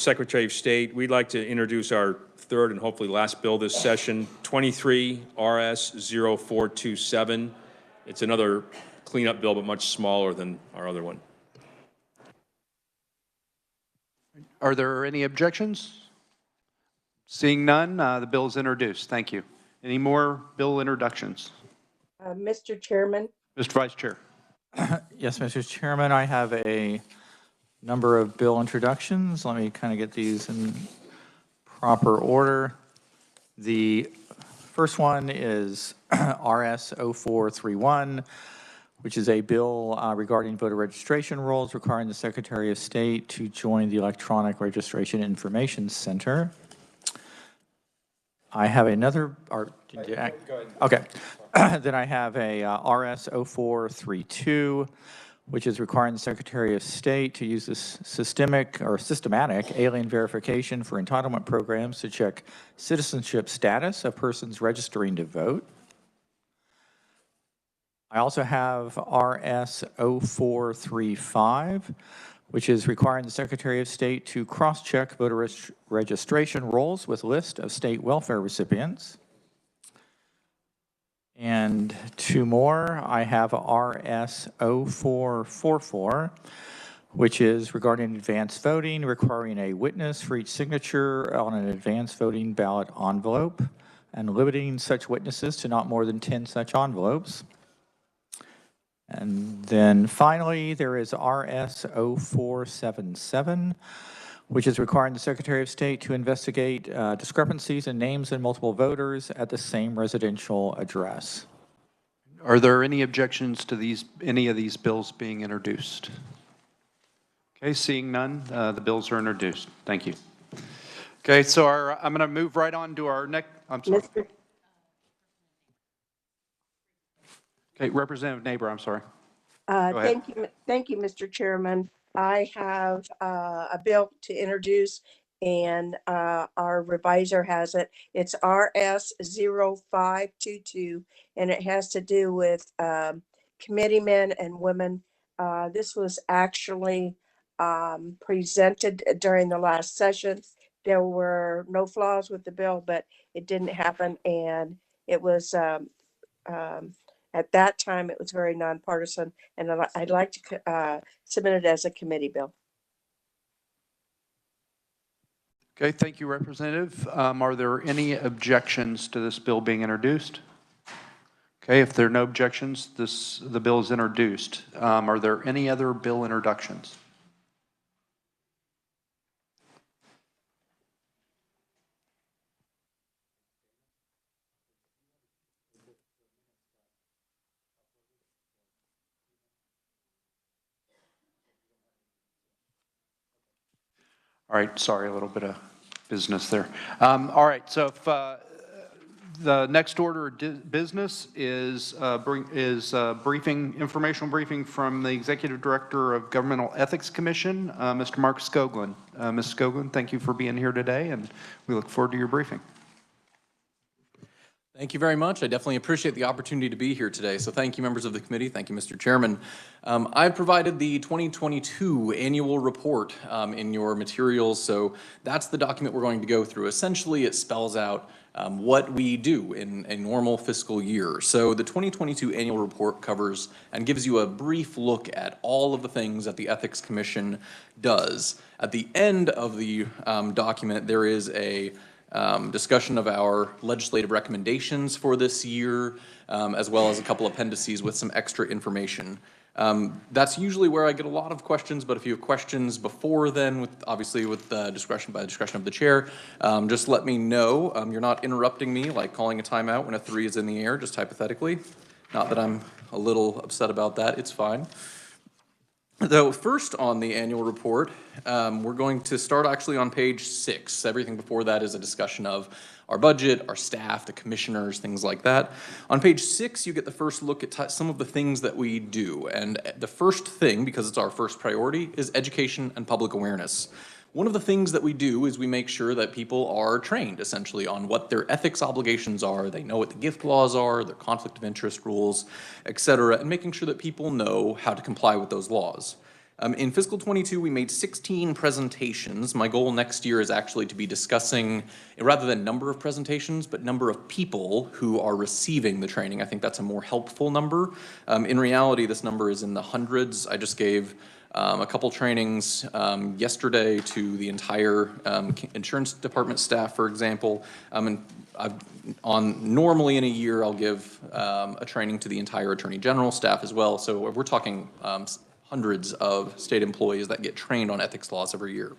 Secretary of State, we'd like to introduce our third and hopefully last bill this session, 23 RS 0427. It's another cleanup bill, but much smaller than our other one. Are there any objections? Seeing none, the bill is introduced. Thank you. Any more bill introductions? Mr. Chairman. Mr. Vice Chair. Yes, Mr. Chairman, I have a number of bill introductions. Let me kind of get these in proper order. The first one is RS 0431, which is a bill regarding voter registration rules requiring the Secretary of State to join the Electronic Registration Information Center. I have another, or did you act? Go ahead. Okay. Then I have a RS 0432, which is requiring the Secretary of State to use this systematic alien verification for entitlement programs to check citizenship status of persons registering to vote. I also have RS 0435, which is requiring the Secretary of State to cross-check voter registration rolls with list of state welfare recipients. And two more, I have RS 0444, which is regarding advanced voting, requiring a witness for each signature on an advanced voting ballot envelope, and limiting such witnesses to not more than 10 such envelopes. And then finally, there is RS 0477, which is requiring the Secretary of State to investigate discrepancies in names and multiple voters at the same residential address. Are there any objections to any of these bills being introduced? Okay, seeing none, the bills are introduced. Thank you. Okay, so I'm going to move right on to our next. I'm sorry. Okay, Representative Neighbor, I'm sorry. Thank you, Mr. Chairman. I have a bill to introduce, and our reviser has it. It's RS 0522, and it has to do with committeemen and women. This was actually presented during the last session. There were no flaws with the bill, but it didn't happen, and it was at that time, it was very nonpartisan, and I'd like to submit it as a committee bill. Okay, thank you, Representative. Are there any objections to this bill being introduced? Okay, if there are no objections, the bill is introduced. Are there any other bill introductions? All right, sorry, a little bit of business there. All right, so if the next order of business is informational briefing from the Executive Director of Governmental Ethics Commission, Mr. Mark Skoglund. Ms. Skoglund, thank you for being here today, and we look forward to your briefing. Thank you very much. I definitely appreciate the opportunity to be here today. So thank you, members of the committee. Thank you, Mr. Chairman. I've provided the 2022 annual report in your materials. So that's the document we're going to go through. Essentially, it spells out what we do in a normal fiscal year. So the 2022 annual report covers and gives you a brief look at all of the things that the Ethics Commission does. At the end of the document, there is a discussion of our legislative recommendations for this year, as well as a couple appendices with some extra information. That's usually where I get a lot of questions, but if you have questions before then, obviously with discretion of the chair, just let me know. You're not interrupting me, like calling a timeout when a 3 is in the air, just hypothetically. Not that I'm a little upset about that, it's fine. Though first on the annual report, we're going to start actually on page 6. Everything before that is a discussion of our budget, our staff, the commissioners, things like that. On page 6, you get the first look at some of the things that we do. And the first thing, because it's our first priority, is education and public awareness. One of the things that we do is we make sure that people are trained essentially on what their ethics obligations are. They know what the gift laws are, their conflict of interest rules, etc., and making sure that people know how to comply with those laws. In fiscal '22, we made 16 presentations. My goal next year is actually to be discussing, rather than number of presentations, but number of people who are receiving the training. I think that's a more helpful number. In reality, this number is in the hundreds. I just gave a couple trainings yesterday to the entire insurance department staff, for example. Normally in a year, I'll give a training to the entire attorney general staff as well. So we're talking hundreds of state employees that get trained on ethics laws every year.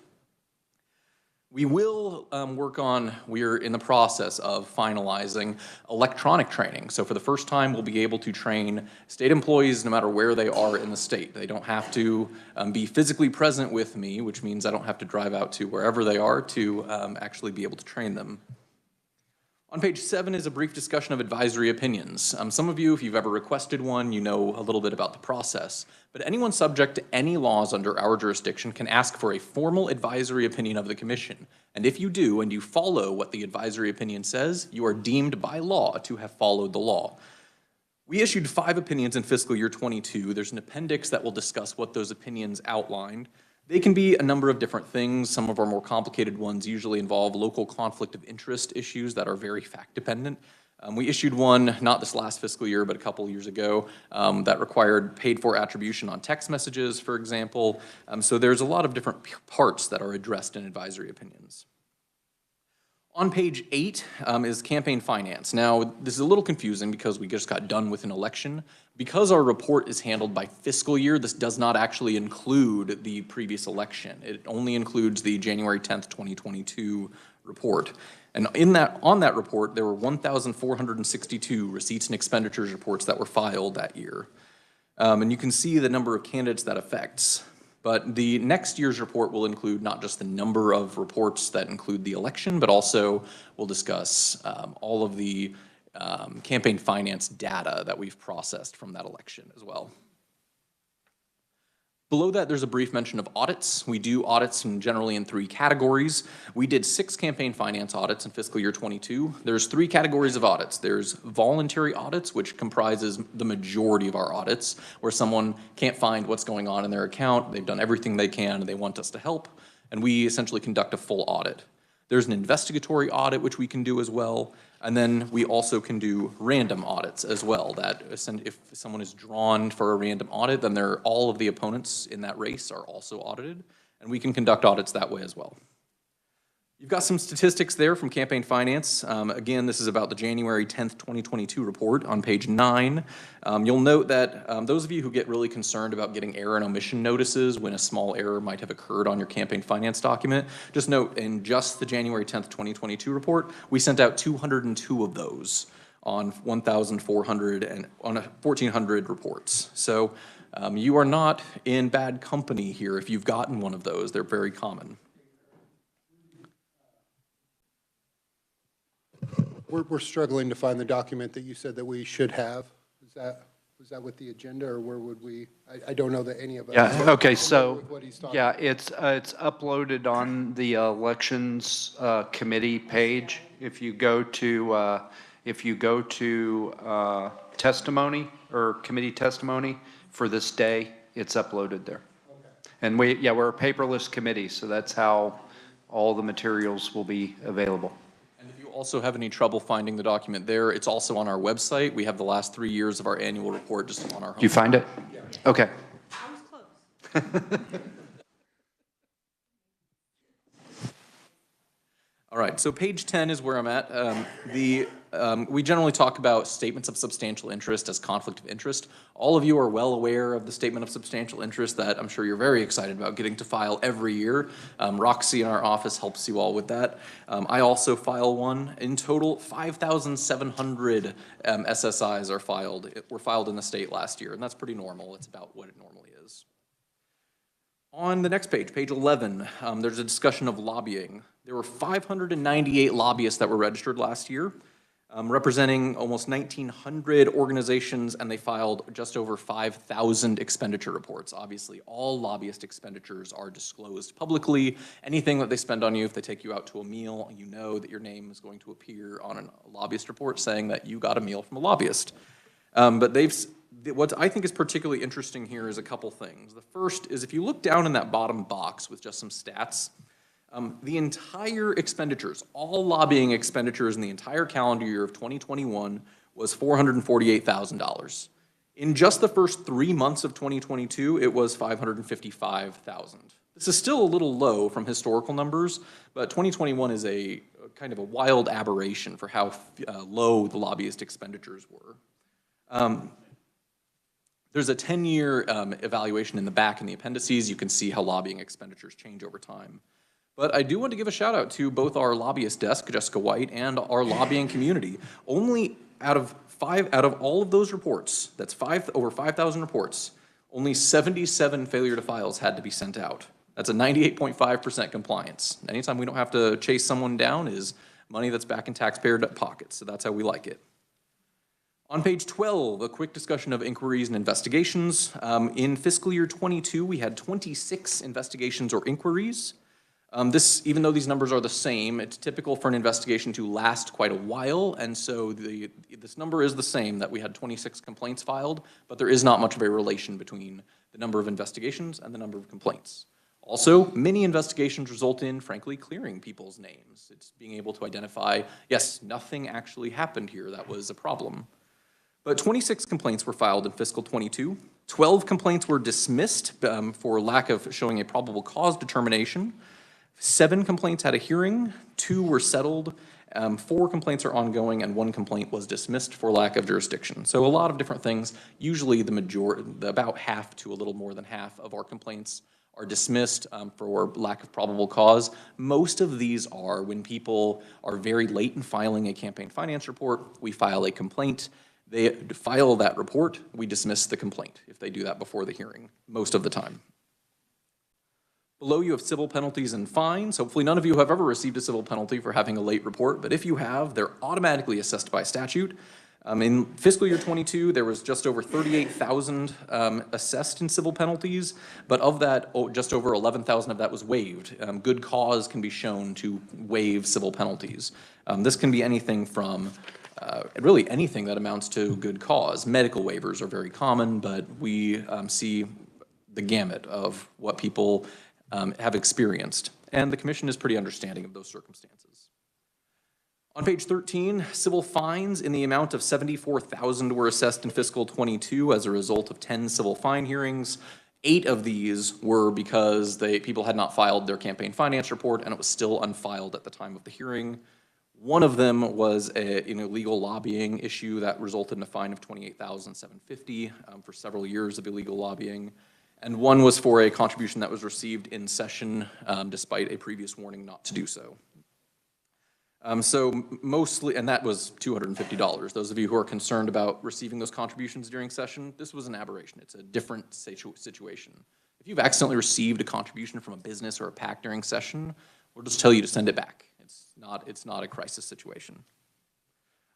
We will we're in the process of finalizing electronic training. So for the first time, we'll be able to train state employees no matter where they are in the state. They don't have to be physically present with me, which means I don't have to drive out to wherever they are to actually be able to train them. On page 7 is a brief discussion of advisory opinions. Some of you, if you've ever requested one, you know a little bit about the process. But anyone subject to any laws under our jurisdiction can ask for a formal advisory opinion of the commission. And if you do, and you follow what the advisory opinion says, you are deemed by law to have followed the law. We issued 5 opinions in fiscal year '22. There's an appendix that will discuss what those opinions outlined. They can be a number of different things. Some of our more complicated ones usually involve local conflict of interest issues that are very fact-dependent. We issued one, not this last fiscal year, but a couple years ago, that required paid-for attribution on text messages, for example. So there's a lot of different parts that are addressed in advisory opinions. On page 8 is campaign finance. Now, this is a little confusing because we just got done with an election. Because our report is handled by fiscal year, this does not actually include the previous election. It only includes the January 10th, 2022 report. And on that report, there were 1,462 receipts and expenditures reports that were filed that year. And you can see the number of candidates that affects. But the next year's report will include not just the number of reports that include the election, but also we'll discuss all of the campaign finance data that we've processed from that election as well. Below that, there's a brief mention of audits. We do audits generally in 3 categories. We did 6 campaign finance audits in fiscal year '22. There's 3 categories of audits. There's voluntary audits, which comprises the majority of our audits, where someone can't find what's going on in their account. They've done everything they can, and they want us to help, and we essentially conduct a full audit. There's an investigatory audit, which we can do as well. And then we also can do random audits as well, that if someone is drawn for a random audit, then all of the opponents in that race are also audited, and we can conduct audits that way as well. You've got some statistics there from campaign finance. Again, this is about the January 10th, 2022 report on page 9. You'll note that those of you who get really concerned about getting error and omission notices when a small error might have occurred on your campaign finance document, just note in just the January 10th, 2022 report, we sent out 202 of those on 1,400 and on 1,400 reports. So you are not in bad company here if you've gotten one of those. They're very common. We're struggling to find the document that you said that we should have. Was that with the agenda, or where would we? I don't know that any of us. Yeah, okay, so, what he's talking yeah, about. it's uploaded on the elections committee page. If you go to testimony or committee testimony for this day, it's uploaded there. Okay. And we're a paperless committee, so that's how all the materials will be available. And if you also have any trouble finding the document there, it's also on our website. We have the last 3 years of our annual report just on our home. Do you find it? Yeah. Okay. I was close. All right, so page 10 is where I'm at. We generally talk about statements of substantial interest as conflict of interest. All of you are well aware of the statement of substantial interest that I'm sure you're very excited about getting to file every year. Roxy in our office helps you all with that. I also file one. In total, 5,700 SSIs were filed in the state last year, and that's pretty normal. It's about what it normally is. On the next page, page 11, there's a discussion of lobbying. There were 598 lobbyists that were registered last year, representing almost 1,900 organizations, and they filed just over 5,000 expenditure reports. Obviously, all lobbyist expenditures are disclosed publicly. Anything that they spend on you, if they take you out to a meal, you know that your name is going to appear on a lobbyist report saying that you got a meal from a lobbyist. But what I think is particularly interesting here is a couple things. The first is if you look down in that bottom box with just some stats, the entire expenditures, all lobbying expenditures in the entire calendar year of 2021 was $448,000. In just the first 3 months of 2022, it was $555,000. This is still a little low from historical numbers, but 2021 is a kind of a wild aberration for how low the lobbyist expenditures were. There's a 10-year evaluation in the back in the appendices. You can see how lobbying expenditures change over time. But I do want to give a shout out to both our lobbyist desk, Jessica White, and our lobbying community. Only out of all of those reports, that's over 5,000 reports, only 77 failure to files had to be sent out. That's a 98.5% compliance. Anytime we don't have to chase someone down is money that's back in taxpayer pockets, so that's how we like it. On page 12, a quick discussion of inquiries and investigations. In fiscal year 22, we had 26 investigations or inquiries. Even though these numbers are the same, it's typical for an investigation to last quite a while, and so this number is the same, that we had 26 complaints filed, but there is not much of a relation between the number of investigations and the number of complaints. Also, many investigations result in, frankly, clearing people's names. It's being able to identify, yes, nothing actually happened here, that was a problem. But 26 complaints were filed in fiscal 22. 12 complaints were dismissed for lack of showing a probable cause determination. 7 complaints had a hearing, 2 were settled, 4 complaints are ongoing, and 1 complaint was dismissed for lack of jurisdiction. So a lot of different things. Usually about half to a little more than half of our complaints are dismissed for lack of probable cause. Most of these are when people are very late in filing a campaign finance report, we file a complaint, they file that report, we dismiss the complaint if they do that before the hearing, most of the time. Below you have civil penalties and fines. Hopefully none of you have ever received a civil penalty for having a late report, but if you have, they're automatically assessed by statute. In fiscal year 22, there was just over 38,000 assessed in civil penalties, but of that, just over 11,000 of that was waived. Good cause can be shown to waive civil penalties. This can be anything from really anything that amounts to good cause. Medical waivers are very common, but we see the gamut of what people have experienced, and the commission is pretty understanding of those circumstances. On page 13, civil fines in the amount of $74,000 were assessed in fiscal 22 as a result of 10 civil fine hearings. 8 of these were because people had not filed their campaign finance report and it was still unfiled at the time of the hearing. One of them was an illegal lobbying issue that resulted in a fine of $28,750 for several years of illegal lobbying. And one was for a contribution that was received in session despite a previous warning not to do so. So mostly, and that was $250. Those of you who are concerned about receiving those contributions during session, this was an aberration. It's a different situation. If you've accidentally received a contribution from a business or a PAC during session, we'll just tell you to send it back. It's not a crisis situation.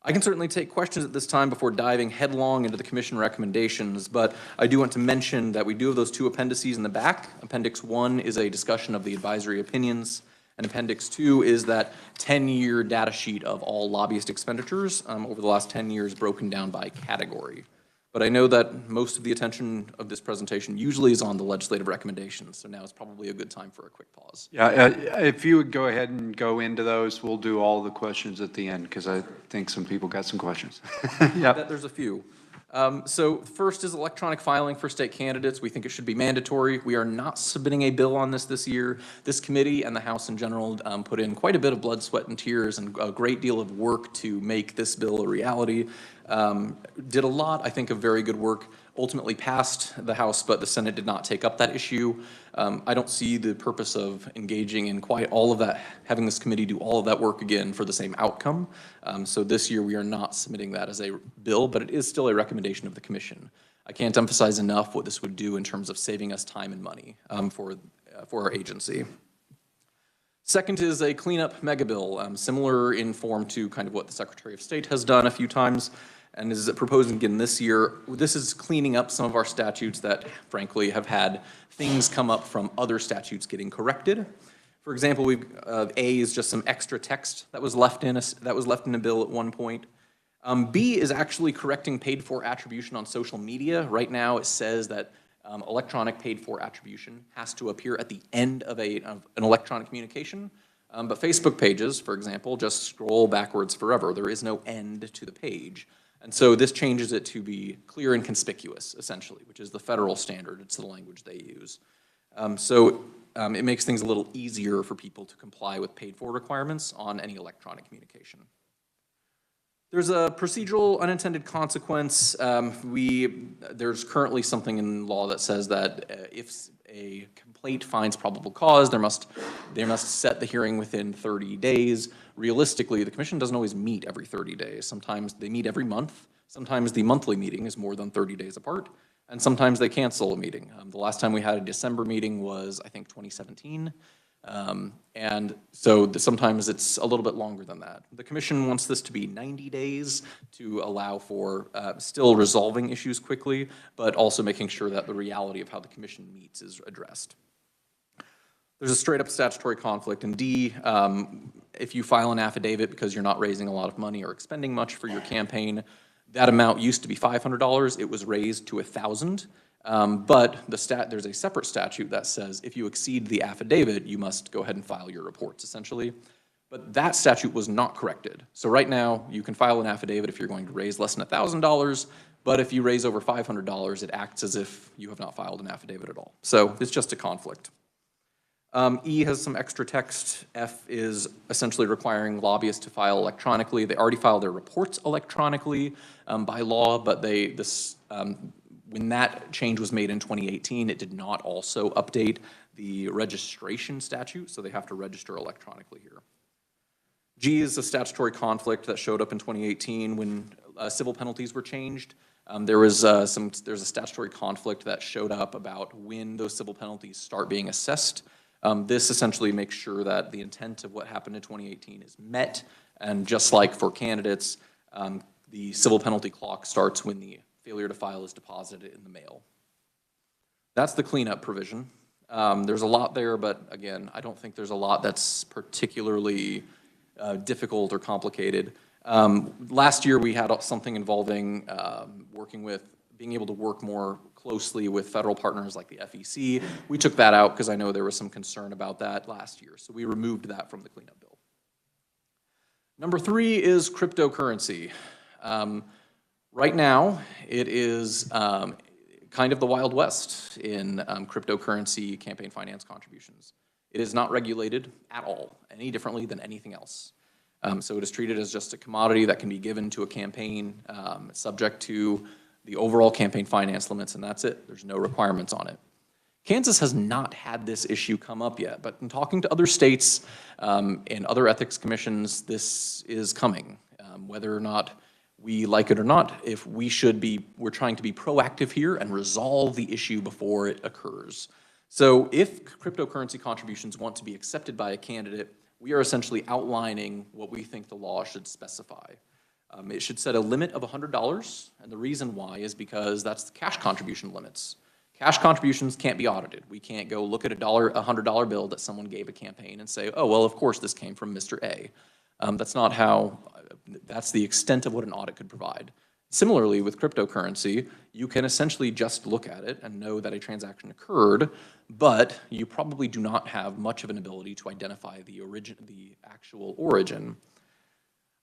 I can certainly take questions at this time before diving headlong into the commission recommendations, but I do want to mention that we do have those 2 appendices in the back. Appendix 1 is a discussion of the advisory opinions, and Appendix 2 is that 10-year data sheet of all lobbyist expenditures over the last 10 years broken down by category. But I know that most of the attention of this presentation usually is on the legislative recommendations, so now is probably a good time for a quick pause. Yeah, if you would go ahead and go into those, we'll do all the questions at the end, because I think some people got some questions. Yeah, there's a few. So first is electronic filing for state candidates. We think it should be mandatory. We are not submitting a bill on this year. This committee and the House in general put in quite a bit of blood, sweat, and tears and a great deal of work to make this bill a reality. Did a lot, I think, of very good work. Ultimately passed the House, but the Senate did not take up that issue. I don't see the purpose of engaging in quite all of that, having this committee do all of that work again for the same outcome. So this year we are not submitting that as a bill, but it is still a recommendation of the commission. I can't emphasize enough what this would do in terms of saving us time and money for our agency. Second is a cleanup mega bill, similar in form to kind of what the Secretary of State has done a few times, and is proposing again this year. This is cleaning up some of our statutes that, frankly, have had things come up from other statutes getting corrected. For example, A is just some extra text that was left in a bill at one point. B is actually correcting paid-for attribution on social media. Right now, it says that electronic paid-for attribution has to appear at the end of an electronic communication. But Facebook pages, for example, just scroll backwards forever. There is no end to the page. And so this changes it to be clear and conspicuous, essentially, which is the federal standard. It's the language they use. It makes things a little easier for people to comply with paid-for requirements on any electronic communication. There's a procedural unintended consequence. There's currently something in law that says that if a complaint finds probable cause, they must set the hearing within 30 days. Realistically, the commission doesn't always meet every 30 days. Sometimes they meet every month. Sometimes the monthly meeting is more than 30 days apart. And sometimes they cancel a meeting. The last time we had a December meeting was, I think, 2017. And so sometimes it's a little bit longer than that. The commission wants this to be 90 days to allow for still resolving issues quickly, but also making sure that the reality of how the commission meets is addressed. There's a straight up statutory conflict. And D, if you file an affidavit because you're not raising a lot of money or expending much for your campaign, that amount used to be $500. It was raised to $1,000. But there's a separate statute that says if you exceed the affidavit, you must go ahead and file your reports, essentially. But that statute was not corrected. So right now, you can file an affidavit if you're going to raise less than $1,000, but if you raise over $500, it acts as if you have not filed an affidavit at all. So it's just a conflict. E has some extra text. F is essentially requiring lobbyists to file electronically. They already file their reports electronically by law, but when that change was made in 2018, it did not also update the registration statute, so they have to register electronically here. G is a statutory conflict that showed up in 2018 when civil penalties were changed. There's a statutory conflict that showed up about when those civil penalties start being assessed. This essentially makes sure that the intent of what happened in 2018 is met, and just like for candidates, the civil penalty clock starts when the failure to file is deposited in the mail. That's the cleanup provision. There's a lot there, but again, I don't think there's a lot that's particularly difficult or complicated. Last year we had something involving being able to work more closely with federal partners like the FEC. We took that out because I know there was some concern about that last year, so we removed that from the cleanup bill. Number 3 is cryptocurrency. Right now, it is kind of the Wild West in cryptocurrency campaign finance contributions. It is not regulated at all, any differently than anything else. So it is treated as just a commodity that can be given to a campaign, subject to the overall campaign finance limits, and that's it. There's no requirements on it. Kansas has not had this issue come up yet, but in talking to other states and other ethics commissions, this is coming. Whether or not we like it or not, we're trying to be proactive here and resolve the issue before it occurs. So if cryptocurrency contributions want to be accepted by a candidate, we are essentially outlining what we think the law should specify. It should set a limit of $100, and the reason why is because that's the cash contribution limits. Cash contributions can't be audited. We can't go look at a $100 bill that someone gave a campaign and say, oh, well, of course this came from Mr. A. That's the extent of what an audit could provide. Similarly, with cryptocurrency, you can essentially just look at it and know that a transaction occurred, but you probably do not have much of an ability to identify the actual origin.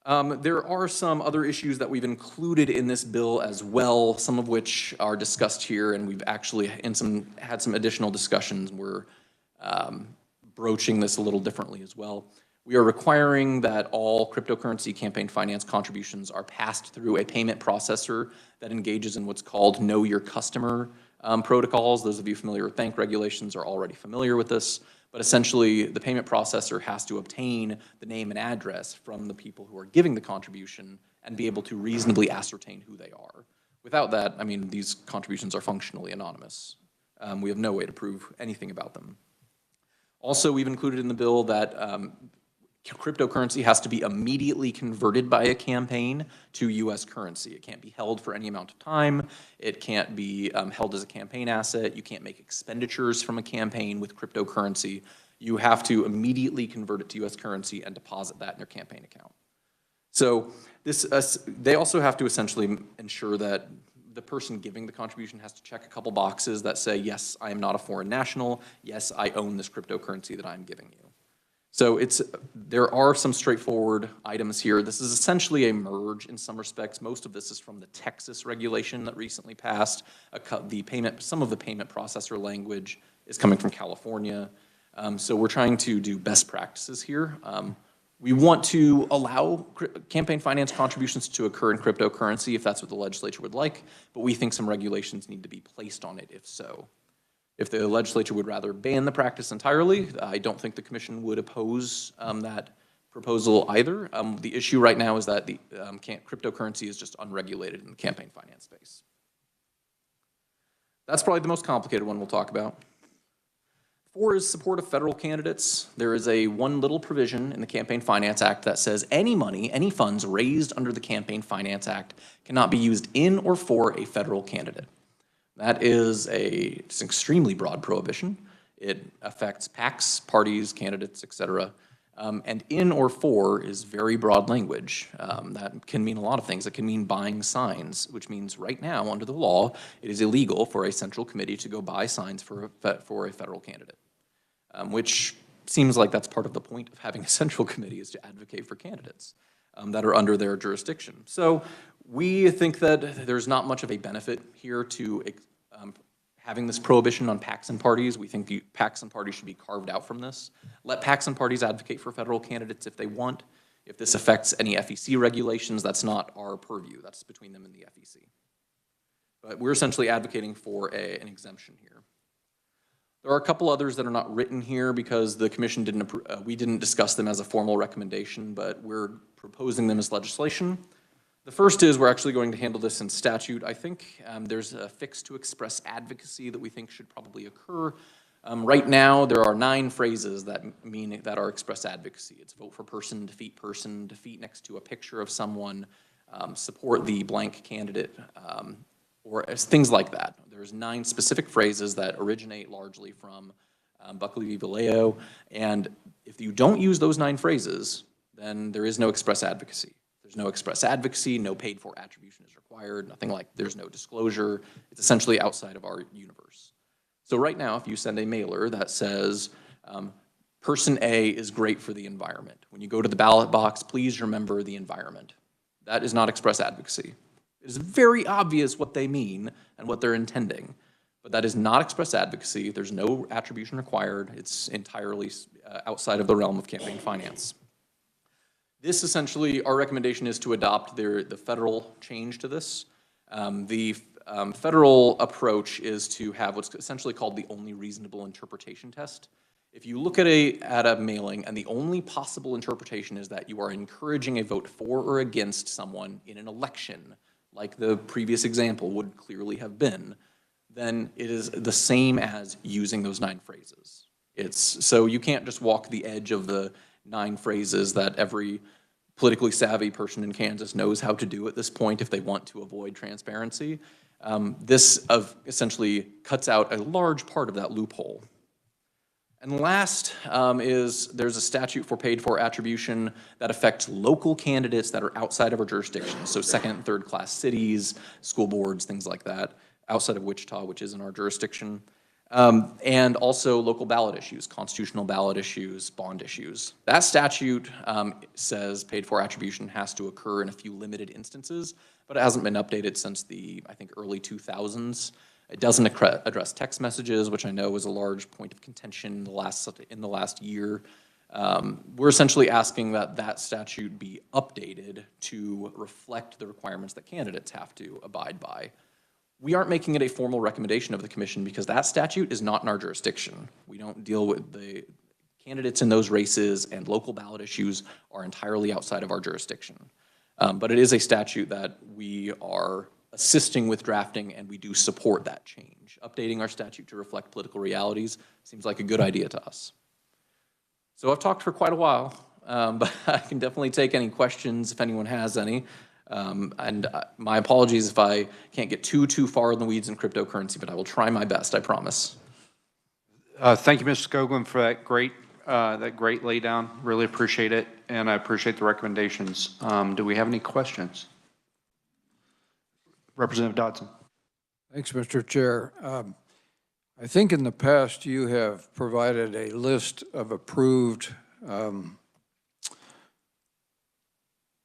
There are some other issues that we've included in this bill as well, some of which are discussed here, and we've actually had some additional discussions. We're broaching this a little differently as well. We are requiring that all cryptocurrency campaign finance contributions are passed through a payment processor that engages in what's called Know Your Customer protocols. Those of you familiar with bank regulations are already familiar with this. But essentially, the payment processor has to obtain the name and address from the people who are giving the contribution and be able to reasonably ascertain who they are. Without that, I mean, these contributions are functionally anonymous. We have no way to prove anything about them. Also, we've included in the bill that cryptocurrency has to be immediately converted by a campaign to U.S. currency. It can't be held for any amount of time. It can't be held as a campaign asset. You can't make expenditures from a campaign with cryptocurrency. You have to immediately convert it to U.S. currency and deposit that in your campaign account. So this, they also have to essentially ensure that the person giving the contribution has to check a couple boxes that say, yes, I am not a foreign national. Yes, I own this cryptocurrency that I'm giving you. So there are some straightforward items here. This is essentially a merge in some respects. Most of this is from the Texas regulation that recently passed. Some of the payment processor language is coming from California. So we're trying to do best practices here. We want to allow campaign finance contributions to occur in cryptocurrency if that's what the legislature would like, but we think some regulations need to be placed on it if so. If the legislature would rather ban the practice entirely, I don't think the commission would oppose that proposal either. The issue right now is that the cryptocurrency is just unregulated in the campaign finance space. That's probably the most complicated one we'll talk about. 4 is support of federal candidates. There is one little provision in the Campaign Finance Act that says any money, any funds raised under the Campaign Finance Act cannot be used in or for a federal candidate. That is it's an extremely broad prohibition. It affects PACs, parties, candidates, et cetera. And in or for is very broad language. That can mean a lot of things. It can mean buying signs, which means right now, under the law, it is illegal for a central committee to go buy signs for a federal candidate, which seems like that's part of the point of having a central committee is to advocate for candidates that are under their jurisdiction. So we think that there's not much of a benefit here to having this prohibition on PACs and parties. We think the PACs and parties should be carved out from this. Let PACs and parties advocate for federal candidates if they want. If this affects any FEC regulations, that's not our purview. That's between them and the FEC. But we're essentially advocating for an exemption here. There are a couple others that are not written here because the commission we didn't discuss them as a formal recommendation, but we're proposing them as legislation. The first is we're actually going to handle this in statute. I think there's a fix to express advocacy that we think should probably occur. Right now, there are 9 phrases that are express advocacy. It's vote for person, defeat next to a picture of someone, support the blank candidate, or things like that. There's 9 specific phrases that originate largely from Buckley v. Vallejo, and if you don't use those 9 phrases, then there is no express advocacy. There's no express advocacy, no paid for attribution is required, nothing like, there's no disclosure. It's essentially outside of our universe. So right now, if you send a mailer that says, person A is great for the environment. When you go to the ballot box, please remember the environment. That is not express advocacy. It is very obvious what they mean and what they're intending, but that is not express advocacy. There's no attribution required. It's entirely outside of the realm of campaign finance. This essentially, our recommendation is to adopt the federal change to this. The federal approach is to have what's essentially called the only reasonable interpretation test. If you look at a mailing and the only possible interpretation is that you are encouraging a vote for or against someone in an election, like the previous example would clearly have been, then it is the same as using those 9 phrases. So you can't just walk the edge of the 9 phrases that every politically savvy person in Kansas knows how to do at this point if they want to avoid transparency. This essentially cuts out a large part of that loophole. And last there's a statute for paid for attribution that affects local candidates that are outside of our jurisdiction. So 2nd and 3rd class cities, school boards, things like that, outside of Wichita, which is in our jurisdiction. And also local ballot issues, constitutional ballot issues, bond issues. That statute says paid for attribution has to occur in a few limited instances, but it hasn't been updated since I think, early 2000s. It doesn't address text messages, which I know was a large point of contention in the last year. We're essentially asking that statute be updated to reflect the requirements that candidates have to abide by. We aren't making it a formal recommendation of the commission because that statute is not in our jurisdiction. We don't deal with the candidates in those races, and local ballot issues are entirely outside of our jurisdiction. But it is a statute that we are assisting with drafting, and we do support that change. Updating our statute to reflect political realities seems like a good idea to us. So I've talked for quite a while, but I can definitely take any questions if anyone has any. And my apologies if I can't get too far in the weeds in cryptocurrency, but I will try my best, I promise. Thank you, Mr. Skoglund, for that great that great laydown. Really appreciate it, and I appreciate the recommendations. Do we have any questions? Representative Dodson. Thanks, Mr. Chair. I think in the past you have provided a list of approved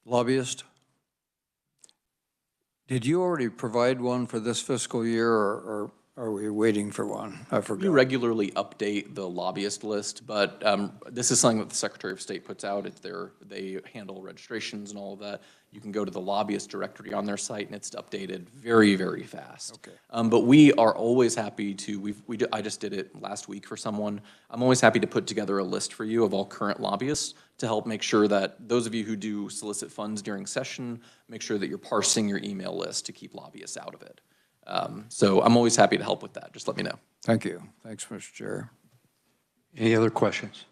lobbyists. Did you already provide one for this fiscal year, or are we waiting for one? I We forgot. regularly update the lobbyist list, but this is something that the Secretary of State puts out. They handle registrations and all of that. You can go to the lobbyist directory on their site, and it's updated very, very fast. Okay. But we are always happy to, I just did it last week for someone. I'm always happy to put together a list for you of all current lobbyists to help make sure that those of you who do solicit funds during session, make sure that you're parsing your email list to keep lobbyists out of it. So I'm always happy to help with that. Just let me know. Thank you. Thanks, Mr. Chair. Any other questions?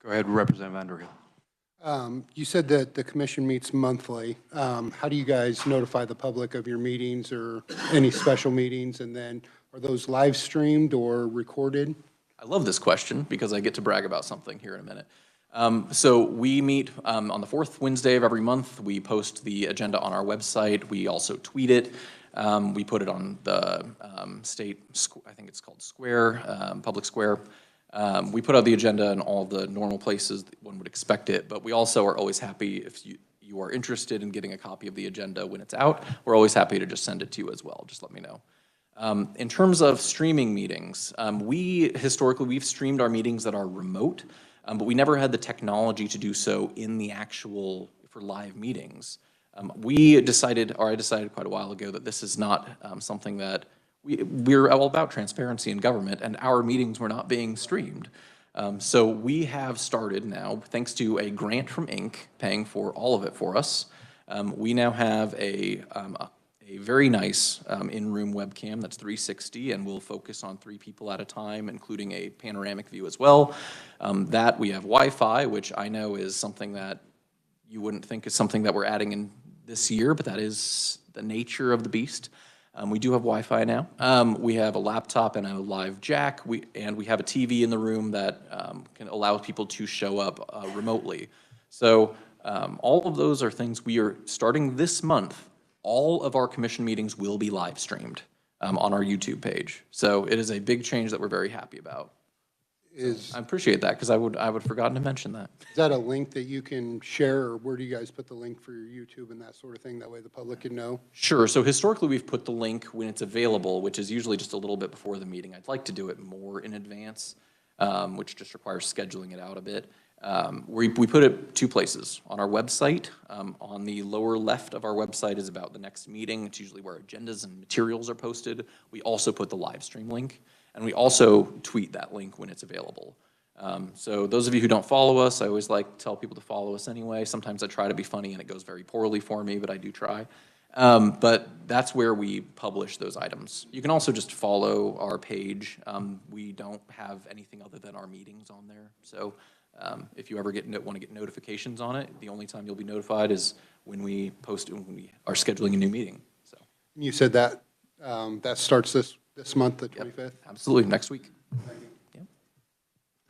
Go ahead, Representative Underhill. You said that the commission meets monthly. How do you guys notify the public of your meetings or any special meetings? And then are those live streamed or recorded? I love this question because I get to brag about something here in a minute. So we meet on the fourth Wednesday of every month. We post the agenda on our website. We also tweet it. We put it on the state, I think it's called Square, Public Square. We put out the agenda in all the normal places that one would expect it, but we also are always happy if you are interested in getting a copy of the agenda when it's out. We're always happy to just send it to you as well. Just let me know. In terms of streaming meetings, we've streamed our meetings that are remote, but we never had the technology to do so in the actual, for live meetings. I decided quite a while ago that this is not something that, we're all about transparency in government, and our meetings were not being streamed. So we have started now, thanks to a grant from Inc. paying for all of it for us, we now have a very nice in-room webcam that's 360 and will focus on 3 people at a time, including a panoramic view as well. That we have Wi-Fi, which I know is something that you wouldn't think is something that we're adding in this year, but that is the nature of the beast. We do have Wi-Fi now. We have a laptop and a live jack, and we have a TV in the room that can allow people to show up remotely. So all of those are things we are starting this month. All of our commission meetings will be live streamed on our YouTube page. So it is a big change that we're very happy about. I appreciate that because I would have forgotten to mention that. Is that a link that you can share, or where do you guys put the link for your YouTube and that sort of thing? That way the public can know? Sure. So historically, we've put the link when it's available, which is usually just a little bit before the meeting. I'd like to do it more in advance, which just requires scheduling it out a bit. We put it 2 places. On our website, on the lower left of our website is about the next meeting. It's usually where agendas and materials are posted. We also put the live stream link, and we also tweet that link when it's available. So those of you who don't follow us, I always like to tell people to follow us anyway. Sometimes I try to be funny and it goes very poorly for me, but I do try. But that's where we publish those items. You can also just follow our page. We don't have anything other than our meetings on there. So if you ever want to get notifications on it, the only time you'll be notified is when we post, when we are scheduling a new meeting. So You said that that starts this month, the 25th? absolutely, next week.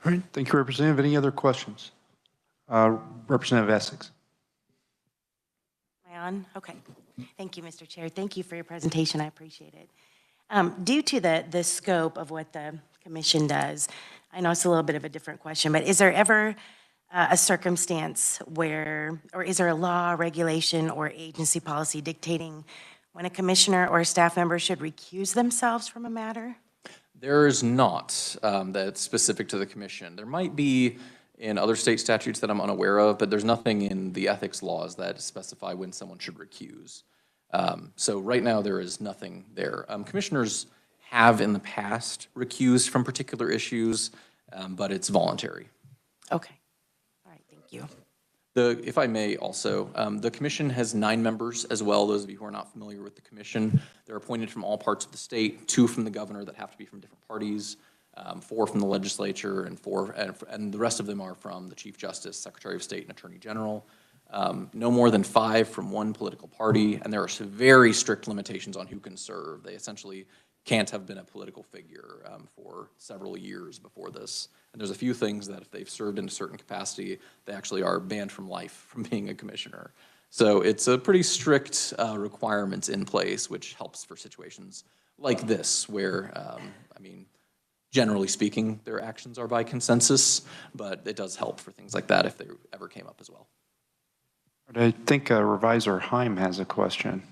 All right, thank you, Representative. Any other questions? Representative Essex. Am I on? Okay. Thank you, Mr. Chair. Thank you for your presentation. I appreciate it. Due to the scope of what the commission does, I know it's a little bit of a different question, but is there ever a circumstance where, or is there a law, regulation, or agency policy dictating when a commissioner or a staff member should recuse themselves from a matter? There is not that's specific to the commission. There might be in other state statutes that I'm unaware of, but there's nothing in the ethics laws that specify when someone should recuse. So right now there is nothing there. Commissioners have in the past recused from particular issues, but it's voluntary. Okay. All right, thank you. If I may also, the commission has 9 members as well. Those of you who are not familiar with the commission, they're appointed from all parts of the state, 2 from the governor that have to be from different parties, 4 from the legislature, and the rest of them are from the Chief Justice, Secretary of State, and Attorney General. No more than 5 from one political party, and there are some very strict limitations on who can serve. They essentially can't have been a political figure for several years before this. And there's a few things that if they've served in a certain capacity, they actually are banned from life from being a commissioner. So it's a pretty strict requirements in place, which helps for situations like this, where, I mean, generally speaking, their actions are by consensus, but it does help for things like that if they ever came up as well. I think Revisor Heim has a question.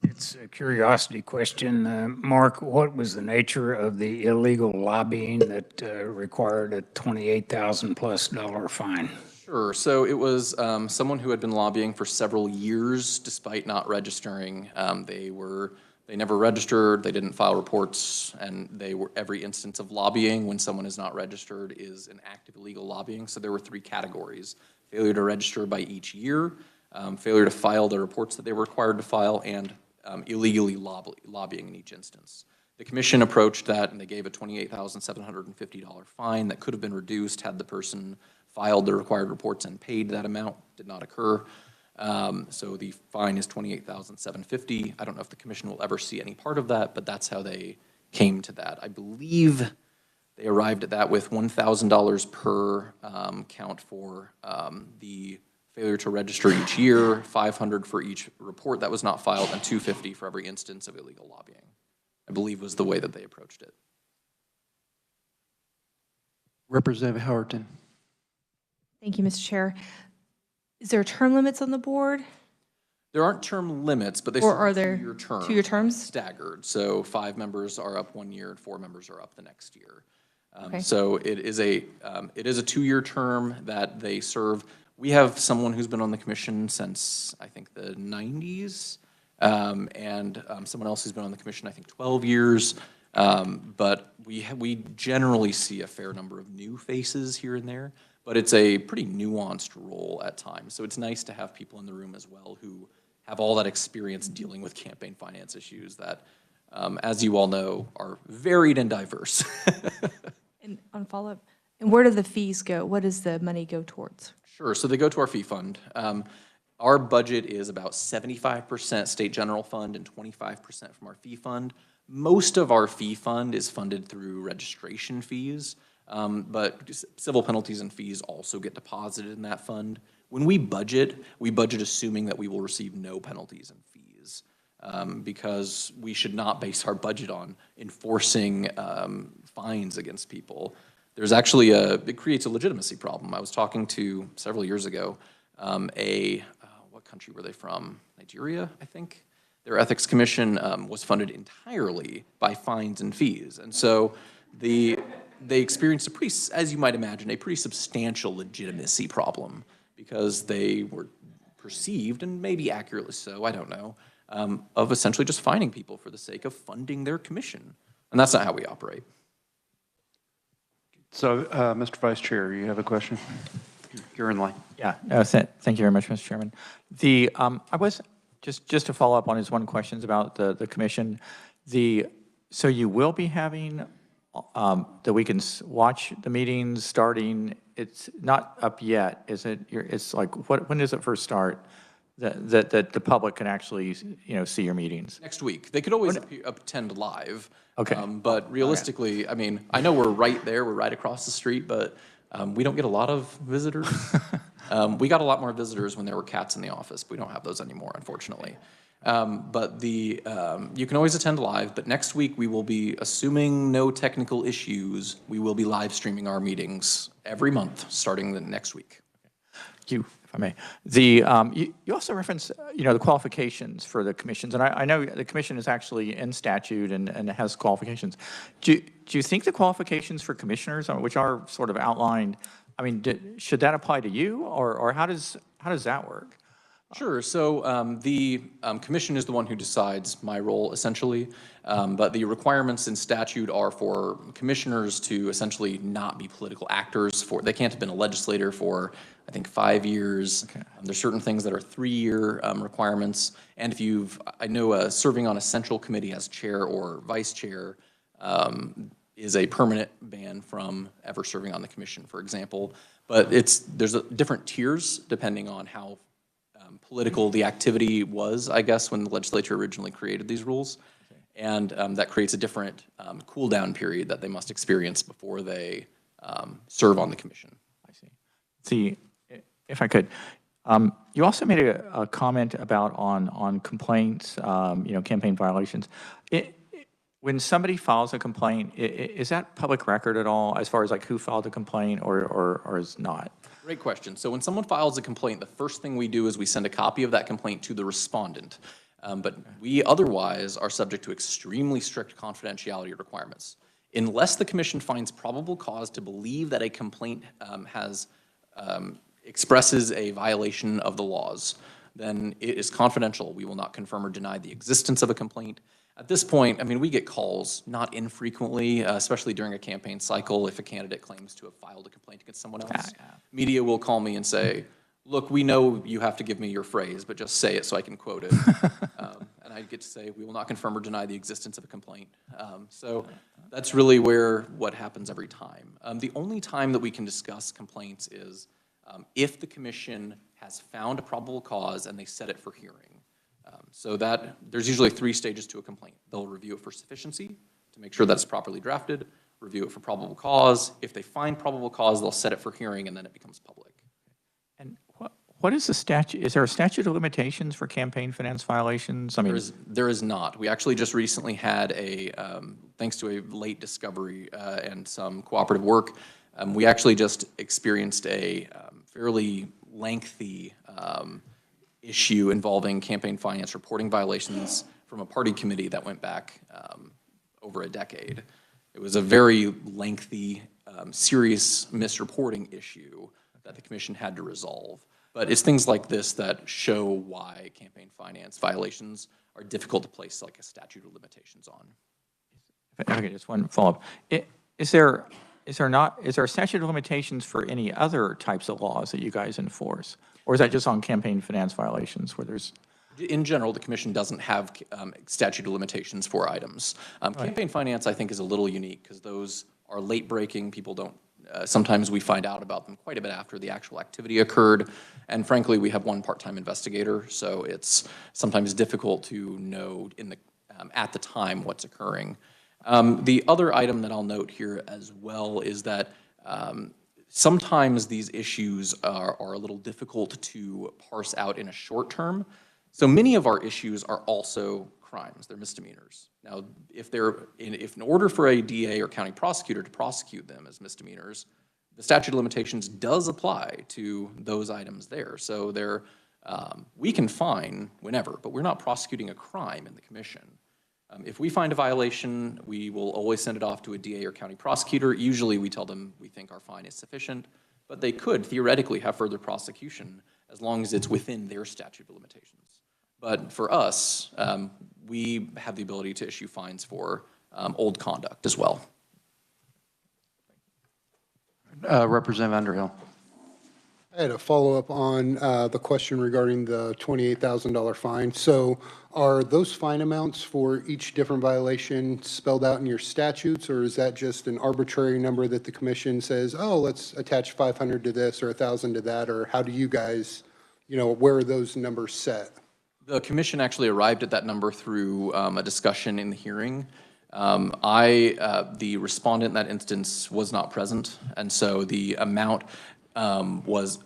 It's a curiosity question. Mark, what was the nature of the illegal lobbying that required a $28,000+ fine? Sure. So it was someone who had been lobbying for several years despite not registering. They never registered, they didn't file reports, and every instance of lobbying when someone is not registered is an act of illegal lobbying. So there were 3 categories: failure to register by each year, failure to file the reports that they were required to file, and illegally lobbying in each instance. The commission approached that and they gave a $28,750 fine that could have been reduced had the person filed the required reports and paid that amount. Did not occur. So the fine is $28,750. I don't know if the commission will ever see any part of that, but that's how they came to that. I believe they arrived at that with $1,000 per count for the failure to register each year, $500 for each report that was not filed, and $250 for every instance of illegal lobbying, I believe was the way that they approached it. Representative Howerton. Thank you, Mr. Chair. Is there term limits on the board? There aren't term limits, but they Or serve are there two-year terms. 2-year terms? Staggered. So 5 members are up 1 year and 4 members are up the next year. Okay. So it is a 2-year term that they serve. We have someone who's been on the commission since, I think, the 90s, and someone else who's been on the commission, I think, 12 years. But we generally see a fair number of new faces here and there, but it's a pretty nuanced role at times. So it's nice to have people in the room as well who have all that experience dealing with campaign finance issues that, as you all know, are varied and diverse. And on follow-up, and where do the fees go? What does the money go towards? Sure, so they go to our fee fund. Our budget is about 75% state general fund and 25% from our fee fund. Most of our fee fund is funded through registration fees, but civil penalties and fees also get deposited in that fund. When we budget assuming that we will receive no penalties and fees, because we should not base our budget on enforcing fines against people. There's actually it creates a legitimacy problem. I was talking to, several years ago, what country were they from? Nigeria, I think? Their ethics commission was funded entirely by fines and fees. And so they experienced a pretty, as you might imagine, a pretty substantial legitimacy problem because they were perceived, and maybe accurately so, I don't know, of essentially just fining people for the sake of funding their commission. And that's not how we operate. So, Mr. Vice Chair, you have a question? You're in line. Yeah, no, thank you very much, Mr. Chairman. I was, just to follow up on his one questions about the commission, so you will be having, that we can watch the meetings starting, it's not up yet, is it? It's like, when does it first start? That the public can actually, see your meetings? Next week. They could always attend live. Okay. But realistically, I mean, I know we're right there, we're right across the street, but we don't get a lot of visitors. We got a lot more visitors when there were cats in the office. But we don't have those anymore, unfortunately. But you can always attend live, but next week we will be, assuming no technical issues, we will be live streaming our meetings every month, starting the next week. You, if I may. You also referenced, the qualifications for the commissions, and I know the commission is actually in statute and it has qualifications. Do you think the qualifications for commissioners, which are sort of outlined, I mean, should that apply to you, or how does that work? Sure. So the commission is the one who decides my role, essentially. But the requirements in statute are for commissioners to essentially not be political actors. They can't have been a legislator for, I think, 5 years. Okay. There's certain things that are 3-year requirements. And if I know serving on a central committee as chair or vice chair is a permanent ban from ever serving on the commission, for example. But there's different tiers depending on how political the activity was, I guess, when the legislature originally created these rules. Okay. And that creates a different cool down period that they must experience before they serve on the commission. I see. See, if I could, you also made a comment about on complaints, campaign violations. When somebody files a complaint, is that public record at all, as far as like who filed the complaint or is not? Great question. So when someone files a complaint, the first thing we do is we send a copy of that complaint to the respondent. But we otherwise are subject to extremely strict confidentiality requirements. Unless the commission finds probable cause to believe that a complaint expresses a violation of the laws, then it is confidential. We will not confirm or deny the existence of a complaint. At this point, I mean, we get calls not infrequently, especially during a campaign cycle, if a candidate claims to have filed a complaint against someone else. Media will call me and say, look, we know you have to give me your phrase, but just say it so I can quote it. And I get to say, we will not confirm or deny the existence of a complaint. So that's really what happens every time. The only time that we can discuss complaints is if the commission has found a probable cause and they set it for hearing. So there's usually 3 stages to a complaint. They'll review it for sufficiency to make sure that it's properly drafted, review it for probable cause. If they find probable cause, they'll set it for hearing, and then it becomes public. And what is the statute? Is there a statute of limitations for campaign finance violations? I mean, There is not. We actually just recently had thanks to a late discovery and some cooperative work, we actually just experienced a fairly lengthy issue involving campaign finance reporting violations from a party committee that went back over a decade. It was a very lengthy, serious misreporting issue that the commission had to resolve. But it's things like this that show why campaign finance violations are difficult to place like a statute of limitations on. okay, just one follow-up. Is there a statute of limitations for any other types of laws that you guys enforce? Or is that just on campaign finance violations where there's? In general, the commission doesn't have statute of limitations for items. Campaign finance, I think, is a little unique because those are late breaking. People don't, sometimes we find out about them quite a bit after the actual activity occurred. And frankly, we have one part-time investigator, so it's sometimes difficult to know at the time what's occurring. The other item that I'll note here as well is that sometimes these issues are a little difficult to parse out in a short term. So many of our issues are also crimes, they're misdemeanors. Now, if in order for a DA or county prosecutor to prosecute them as misdemeanors, the statute of limitations does apply to those items there. So we can fine whenever, but we're not prosecuting a crime in the commission. If we find a violation, we will always send it off to a DA or county prosecutor. Usually we tell them we think our fine is sufficient, but they could theoretically have further prosecution as long as it's within their statute of limitations. But for us, we have the ability to issue fines for old conduct as well. Representative Underhill. I had a follow-up on the question regarding the $28,000 fine. So are those fine amounts for each different violation spelled out in your statutes, or is that just an arbitrary number that the commission says, oh, let's attach 500 to this or 1,000 to that, or how do you guys, where are those numbers set? The commission actually arrived at that number through a discussion in the hearing. The respondent in that instance was not present, and so the amount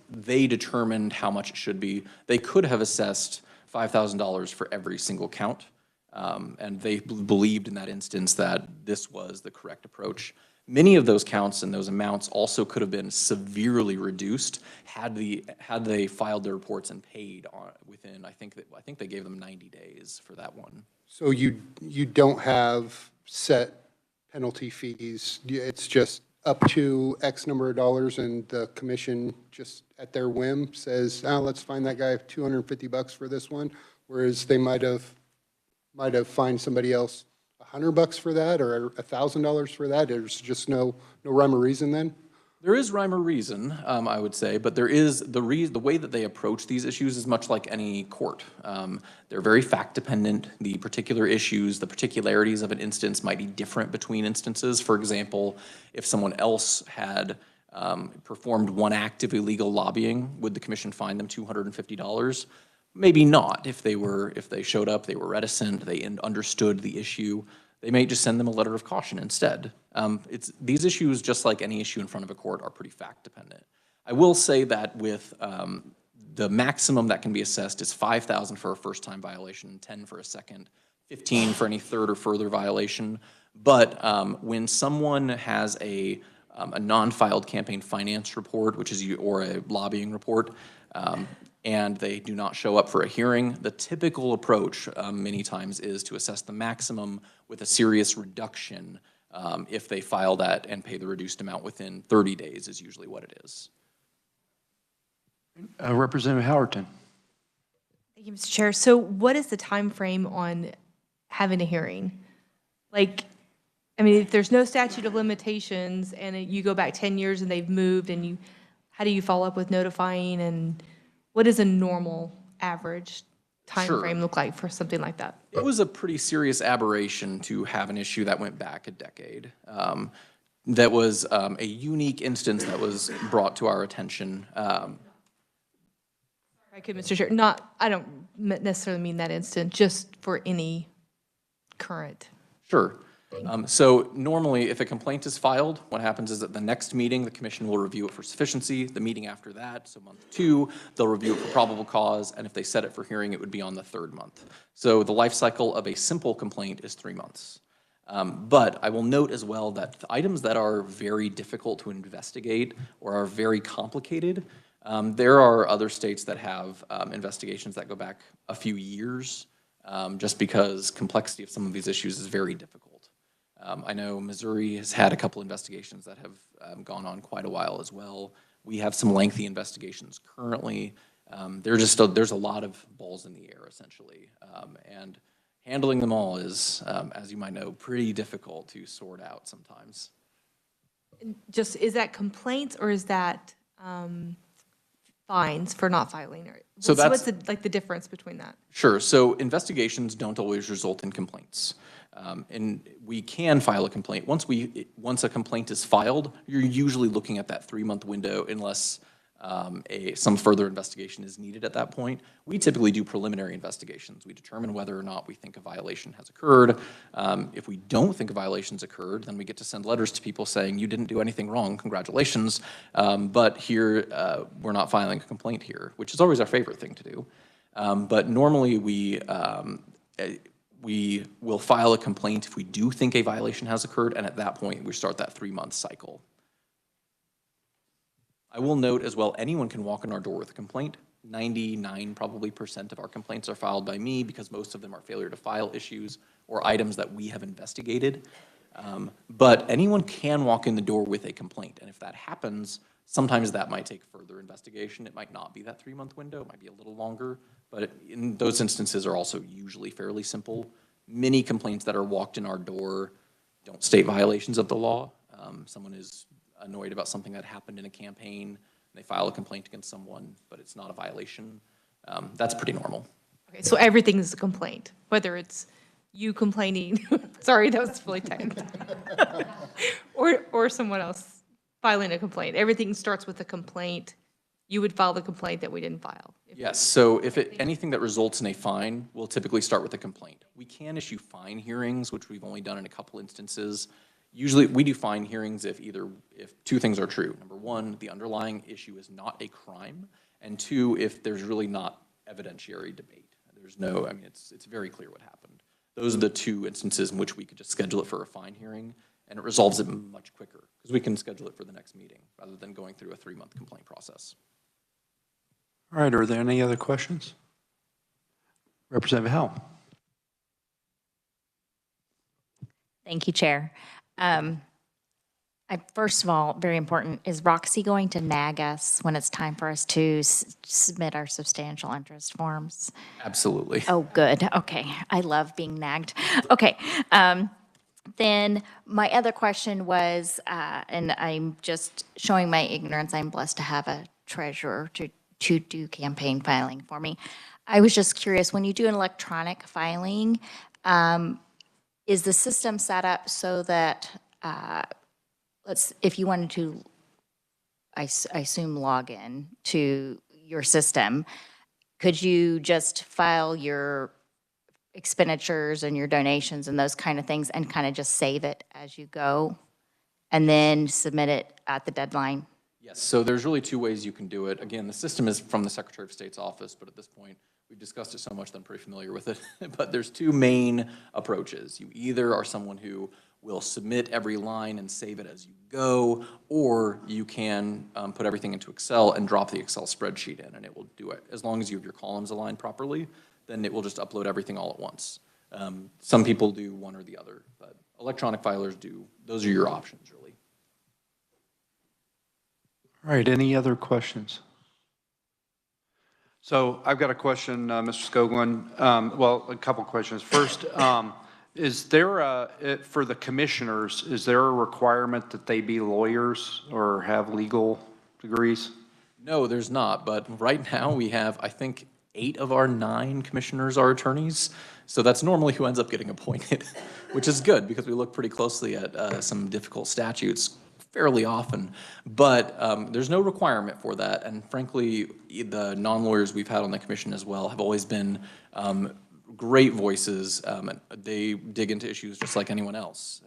they determined how much it should be. They could have assessed $5,000 for every single count, and they believed in that instance that this was the correct approach. Many of those counts and those amounts also could have been severely reduced had they filed their reports and paid within, I think they gave them 90 days for that one. So you don't have set penalty fees. It's just up to X number of dollars, and the commission just at their whim says, oh, let's fine that guy $250 for this one, whereas they might have fined somebody else $100 for that or $1,000 for that. There's just no rhyme or reason then? There is rhyme or reason, I would say, but there is the way that they approach these issues is much like any court. They're very fact dependent. The particular issues, the particularities of an instance might be different between instances. For example, if someone else had performed one act of illegal lobbying, would the commission fine them $250? Maybe not. If they showed up, they were reticent, they understood the issue, they may just send them a letter of caution instead. These issues, just like any issue in front of a court, are pretty fact dependent. I will say that with the maximum that can be assessed is $5,000 for a first time violation, 10 for a second, 15 for any third or further violation. But when someone has a non-filed campaign finance report, or a lobbying report, and they do not show up for a hearing, the typical approach many times is to assess the maximum with a serious reduction if they file that and pay the reduced amount within 30 days is usually what it is. Representative Howerton. Thank you, Mr. Chair. So what is the time frame on having a hearing? Like, I mean, if there's no statute of limitations and you go back 10 years and they've moved and how do you follow up with notifying, and what does a normal average time Sure. frame look like for something like that? It was a pretty serious aberration to have an issue that went back a decade. That was a unique instance that was brought to our attention. I could, Mr. Chair, I don't necessarily mean that instant, just for any current. Sure. So normally, if a complaint is filed, what happens is at the next meeting, the commission will review it for sufficiency. The meeting after that, so month 2, they'll review it for probable cause, and if they set it for hearing, it would be on the 3rd month. So the life cycle of a simple complaint is 3 months. But I will note as well that the items that are very difficult to investigate or are very complicated, there are other states that have investigations that go back a few years, just because complexity of some of these issues is very difficult. I know Missouri has had a couple investigations that have gone on quite a while as well. We have some lengthy investigations currently. There's a lot of balls in the air, essentially. And handling them all is, as you might know, pretty difficult to sort out sometimes. Just, is that complaints or is that fines for not filing? So what's the difference between that? Sure. So investigations don't always result in complaints. And we can file a complaint. Once a complaint is filed, you're usually looking at that 3-month window unless some further investigation is needed at that point. We typically do preliminary investigations. We determine whether or not we think a violation has occurred. If we don't think a violation's occurred, then we get to send letters to people saying, you didn't do anything wrong, congratulations, but here, we're not filing a complaint here, which is always our favorite thing to do. But normally we will file a complaint if we do think a violation has occurred, and at that point, we start that 3-month cycle. I will note as well, anyone can walk in our door with a complaint. 99% probably of our complaints are filed by me because most of them are failure to file issues or items that we have investigated. But anyone can walk in the door with a complaint, and if that happens, sometimes that might take further investigation. It might not be that 3-month window, it might be a little longer, but in those instances are also usually fairly simple. Many complaints that are walked in our door don't state violations of the law. Someone is annoyed about something that happened in a campaign, and they file a complaint against someone, but it's not a violation. That's pretty normal. Okay, so everything is a complaint, whether it's you complaining, sorry, that was really technical, or someone else filing a complaint. Everything starts with a complaint. You would file the complaint that we didn't file. Yes, so if anything that results in a fine, we'll typically start with a complaint. We can issue fine hearings, which we've only done in a couple instances. Usually, we do fine hearings if 2 things are true. Number 1, the underlying issue is not a crime, and 2, if there's really not evidentiary debate. There's no, I mean, it's very clear what happened. Those are the 2 instances in which we could just schedule it for a fine hearing, and it resolves it much quicker, because we can schedule it for the next meeting, rather than going through a 3-month complaint process. All right, are there any other questions? Representative Howell. Thank you, Chair. First of all, very important, is Roxy going to nag us when it's time for us to submit our substantial interest forms? Absolutely. Oh, good. Okay. I love being nagged. Okay. Then my other question was, and I'm just showing my ignorance, I'm blessed to have a treasurer to do campaign filing for me. I was just curious, when you do an electronic filing, is the system set up so that, if you wanted to, I assume, log in to your system, could you just file your expenditures and your donations and those kind of things and kind of just save it as you go and then submit it at the deadline? Yes, so there's really two ways you can do it. Again, the system is from the Secretary of State's office, but at this point, we've discussed it so much that I'm pretty familiar with it. But there's two main approaches. You either are someone who will submit every line and save it as you go, or you can put everything into Excel and drop the Excel spreadsheet in, and it will do it. As long as you have your columns aligned properly, then it will just upload everything all at once. Some people do one or the other, but electronic filers do. Those are your options, really. All right, any other questions? So I've got a question, Mr. Skoglund. Well, a couple questions. First, is there for the commissioners, is there a requirement that they be lawyers or have legal degrees? No, there's not, but right now we have, I think, 8 of our 9 commissioners are attorneys. So that's normally who ends up getting appointed, which is good because we look pretty closely at some difficult statutes fairly often, but there's no requirement for that. And frankly, the non-lawyers we've had on the commission as well have always been great voices. They dig into issues just like anyone else.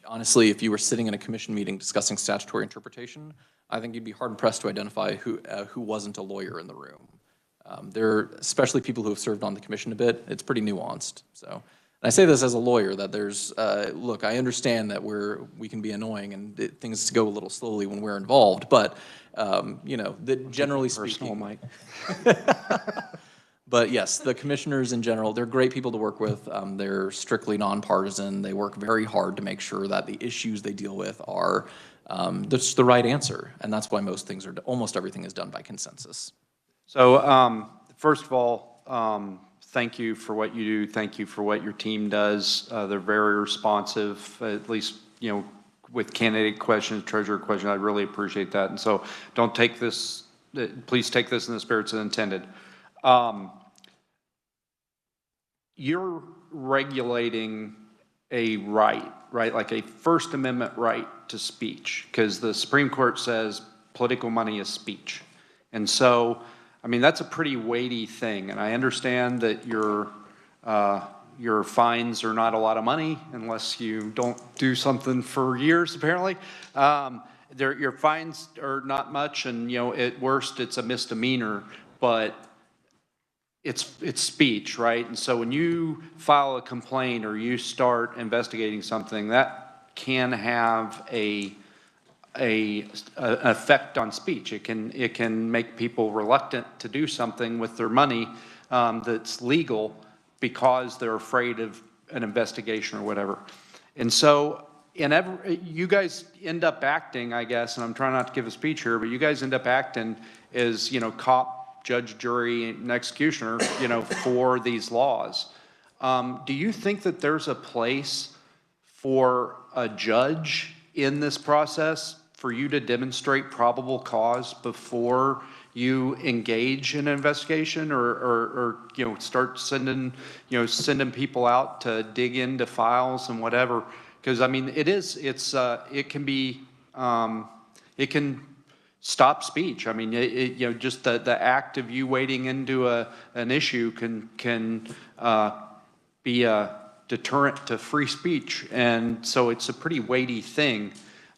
Honestly, if you were sitting in a commission meeting discussing statutory interpretation, I think you'd be hard pressed to identify who wasn't a lawyer in the room. Especially people who have served on the commission a bit, it's pretty nuanced. So. And I say this as a lawyer, that there's, look, I understand that we can be annoying and things go a little slowly when we're involved, but, you know, generally speaking. Mike. But yes, the commissioners in general, they're great people to work with. They're strictly nonpartisan. They work very hard to make sure that the issues they deal with are just the right answer. And that's why almost everything is done by consensus. So first of all, thank you for what you do. Thank you for what your team does. They're very responsive, at least, you know, with candidate questions, treasurer questions. I really appreciate that. And so don't take this, please take this in the spirits intended. You're regulating a right, like a First Amendment right to speech, because the Supreme Court says political money is speech. And so, I mean, that's a pretty weighty thing, and I understand that your fines are not a lot of money unless you don't do something for years, apparently. Your fines are not much, and you know, at worst, it's a misdemeanor, but it's speech, right? And so when you file a complaint or you start investigating something, that can have an effect on speech. It can make people reluctant to do something with their money that's legal because they're afraid of an investigation or whatever. And so you guys end up acting, I guess, and I'm trying not to give a speech here, but you guys end up acting as, you know, cop, judge, jury, and executioner, you know, for these laws. Do you think that there's a place for a judge in this process for you to demonstrate probable cause before you engage in an investigation, or you know, start sending people out to dig into files and whatever? Because I mean, it can stop speech. I mean, you know, just the act of you wading into an issue can be a deterrent to free speech, and so it's a pretty weighty thing.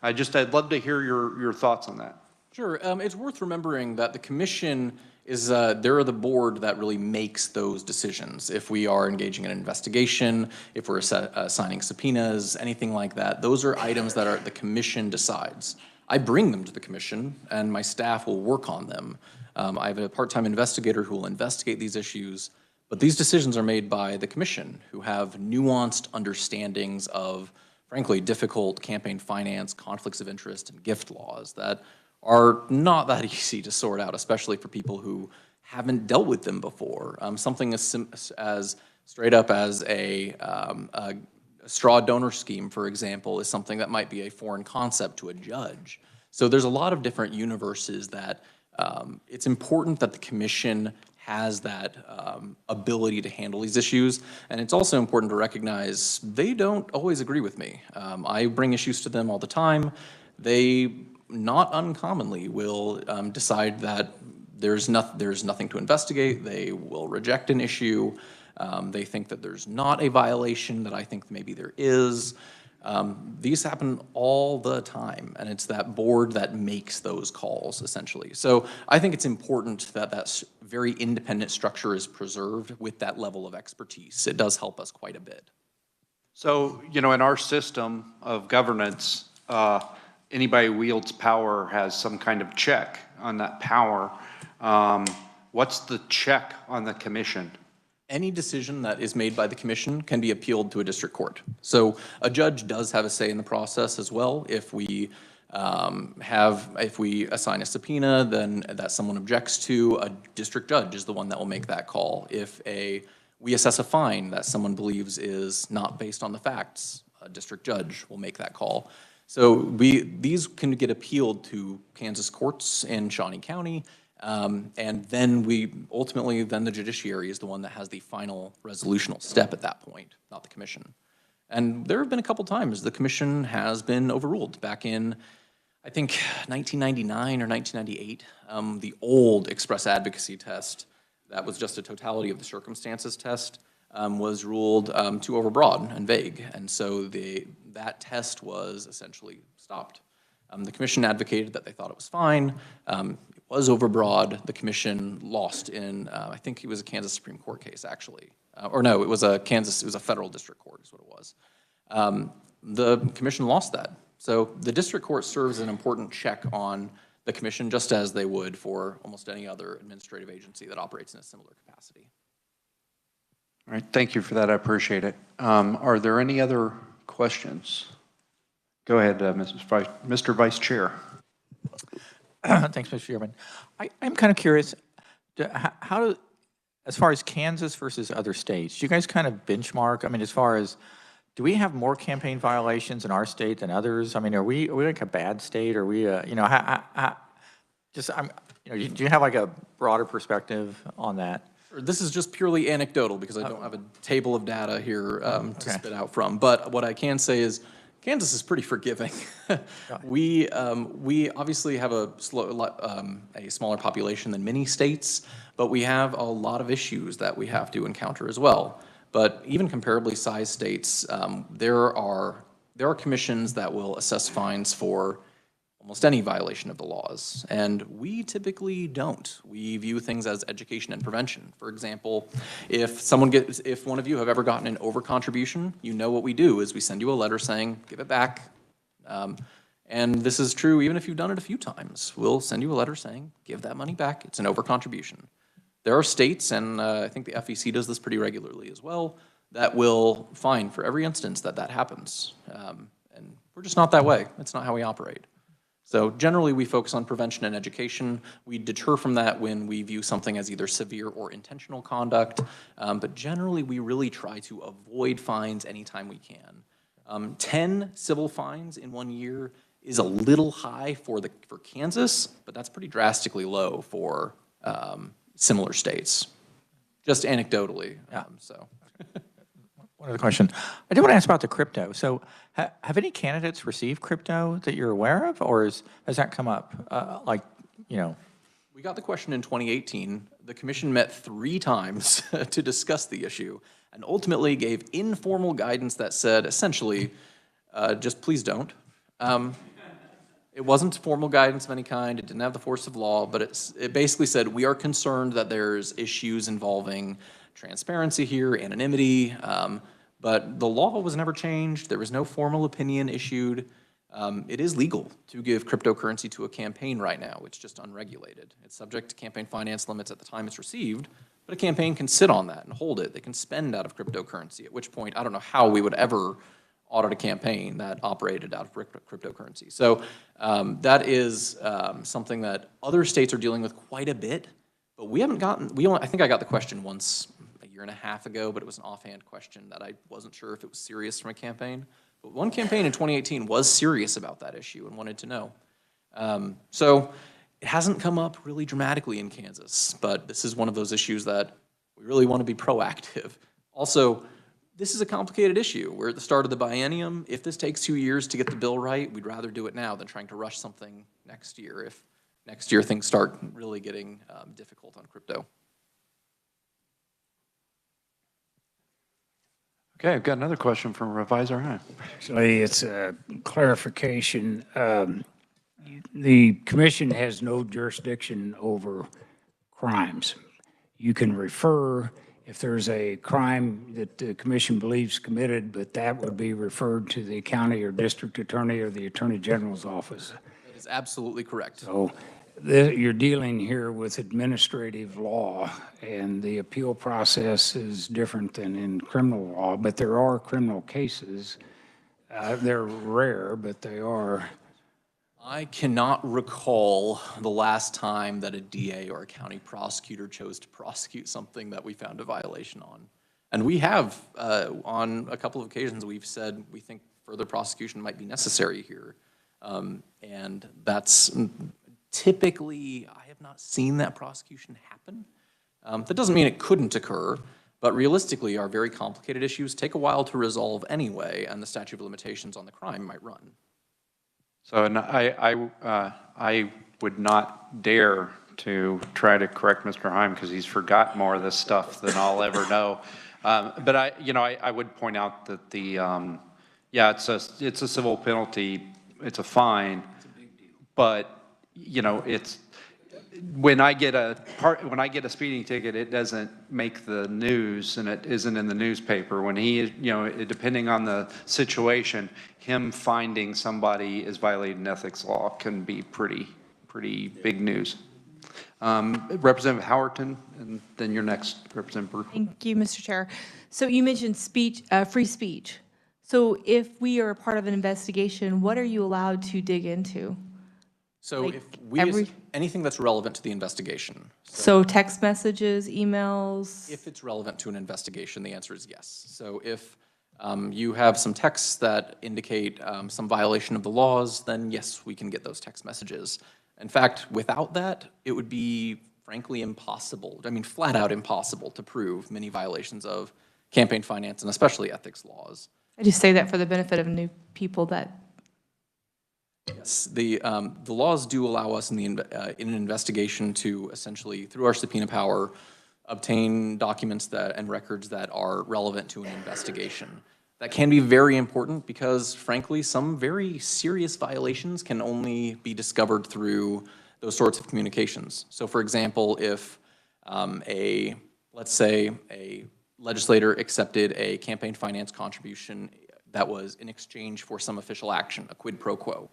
I'd love to hear your thoughts on that. Sure. It's worth remembering that the commission is, they're the board that really makes those decisions. If we are engaging in an investigation, if we're assigning subpoenas, anything like that, those are items that the commission decides. I bring them to the commission, and my staff will work on them. I have a part-time investigator who will investigate these issues, but these decisions are made by the commission, who have nuanced understandings of, frankly, difficult campaign finance, conflicts of interest, and gift laws that are not that easy to sort out, especially for people who haven't dealt with them before. Something as straight up as a straw donor scheme, for example, is something that might be a foreign concept to a judge. So there's a lot of different universes that it's important that the commission has that ability to handle these issues. And it's also important to recognize they don't always agree with me. I bring issues to them all the time. They not uncommonly will decide that there's nothing to investigate. They will reject an issue. They think that there's not a violation that I think maybe there is. These happen all the time, and it's that board that makes those calls, essentially. So I think it's important that that very independent structure is preserved with that level of expertise. It does help us quite a bit. So, in our system of governance, anybody who wields power has some kind of check on that power. What's the check on the commission? Any decision that is made by the commission can be appealed to a district court. So a judge does have a say in the process as well. If we assign a subpoena, then that someone objects to, a district judge is the one that will make that call. If we assess a fine that someone believes is not based on the facts, a district judge will make that call. So these can get appealed to Kansas courts in Shawnee County. And then ultimately the judiciary is the one that has the final resolutional step at that point, not the commission. And there have been a couple times the commission has been overruled. Back in, I think, 1999 or 1998, the old express advocacy test, that was just a totality of the circumstances test, was ruled too overbroad and vague. And so that test was essentially stopped. The commission advocated that they thought it was fine. It was overbroad. The commission lost in, I think it was a Kansas Supreme Court case, actually. Or no, it was a federal district court is what it was. The commission lost that. So the district court serves an important check on the commission, just as they would for almost any other administrative agency that operates in a similar capacity. All right, thank you for that. I appreciate it. Are there any other questions? Go ahead, Mr. Vice Chair. Thanks, Mr. Chairman. I'm kind of curious, as far as Kansas versus other states, do you guys kind of benchmark? I mean, as far as, do we have more campaign violations in our state than others? I mean, are we like a bad state? Are we, do you have like a broader perspective on that? This is just purely anecdotal because I don't have a table of data here to spit out from. But what I can say is Kansas is pretty forgiving. We obviously have a smaller population than many states, but we have a lot of issues that we have to encounter as well. But even comparably sized states, there are commissions that will assess fines for almost any violation of the laws, and we typically don't. We view things as education and prevention. For example, if one of you have ever gotten an overcontribution, you know what we do is we send you a letter saying, give it back. And this is true even if you've done it a few times. We'll send you a letter saying, give that money back, it's an overcontribution. There are states, and I think the FEC does this pretty regularly as well, that will fine for every instance that happens. And we're just not that way. It's not how we operate. So generally, we focus on prevention and education. We deter from that when we view something as either severe or intentional conduct. But generally, we really try to avoid fines anytime we can. 10 civil fines in 1 year is a little high for Kansas, but that's pretty drastically low for similar states, just anecdotally. One other question. I did want to ask about the crypto. So have any candidates received crypto that you're aware of, or has that come up? We got the question in 2018. The commission met 3 times to discuss the issue and ultimately gave informal guidance that said, essentially, just please don't. It wasn't formal guidance of any kind. It didn't have the force of law, but it basically said, we are concerned that there's issues involving transparency here, anonymity, but the law was never changed. There was no formal opinion issued. It is legal to give cryptocurrency to a campaign right now. It's just unregulated. It's subject to campaign finance limits at the time it's received, but a campaign can sit on that and hold it. They can spend out of cryptocurrency, at which point, I don't know how we would ever audit a campaign that operated out of cryptocurrency. So that is something that other states are dealing with quite a bit, but we haven't gotten, I think I got the question once a year and a half ago, but it was an offhand question that I wasn't sure if it was serious from a campaign. But one campaign in 2018 was serious about that issue and wanted to know. So it hasn't come up really dramatically in Kansas, but this is one of those issues that we really want to be proactive. Also, this is a complicated issue. We're at the start of the biennium. If this takes 2 years to get the bill right, we'd rather do it now than trying to rush something next year. If next year things start really getting difficult on crypto. Okay, I've got another question from Revisor Heim. Actually, it's a clarification. The commission has no jurisdiction over crimes. You can refer if there's a crime that the commission believes committed, but that would be referred to the county or district attorney or the attorney general's office. That is absolutely correct. So you're dealing here with administrative law, and the appeal process is different than in criminal law, but there are criminal cases. They're rare, but they are. I cannot recall the last time that a DA or a county prosecutor chose to prosecute something that we found a violation on. And we have, on a couple of occasions, we've said we think further prosecution might be necessary here. And that's typically, I have not seen that prosecution happen. That doesn't mean it couldn't occur, but realistically, our very complicated issues take a while to resolve anyway, and the statute of limitations on the crime might run. So, and I would not dare to try to correct Mr. Heim because he's forgot more of this stuff than I'll ever know. But I would point out that the, yeah, it's a civil penalty, it's a fine, but it's when I get a speeding ticket, it doesn't make the news and it isn't in the newspaper. When he, depending on the situation, him finding somebody is violating ethics law can be pretty big news. Representative Howerton, and then your next, Representative Burke. Thank you, Mr. Chair. So you mentioned speech, free speech. So if we are a part of an investigation, what are you allowed to dig into? So Like if we, anything that's relevant to the investigation. So text messages, emails? If it's relevant to an investigation, the answer is yes. So if you have some texts that indicate some violation of the laws, then yes, we can get those text messages. In fact, without that, it would be frankly impossible, I mean, flat out impossible to prove many violations of campaign finance and especially ethics laws. I just say that for the benefit of new people that. Yes, the laws do allow us in an investigation to essentially, through our subpoena power, obtain documents and records that are relevant to an investigation. That can be very important because, frankly, some very serious violations can only be discovered through those sorts of communications. So, for example, if let's say a legislator accepted a campaign finance contribution that was in exchange for some official action, a quid pro quo.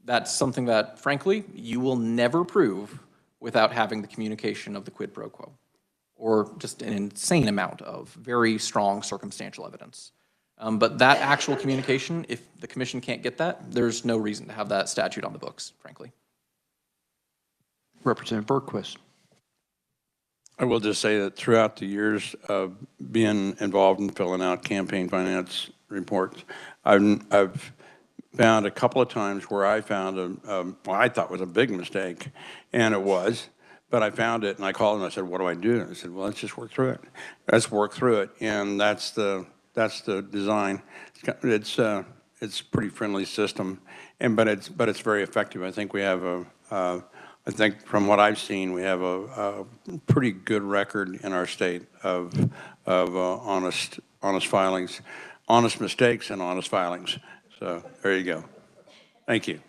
That's something that, frankly, you will never prove without having the communication of the quid pro quo, or just an insane amount of very strong circumstantial evidence. But that actual communication, if the commission can't get that, there's no reason to have that statute on the books, frankly. Representative Berquist. I will just say that throughout the years of being involved in filling out campaign finance reports, I've found a couple of times where I found what I thought was a big mistake, and it was, but I found it and I called and I said, what do I do? And I said, well, let's just work through it. Let's work through it, and that's the design. It's a pretty friendly system, but it's very effective. I think we have I think from what I've seen, we have a pretty good record in our state of honest filings, honest mistakes and honest filings. So there you go. Thank you.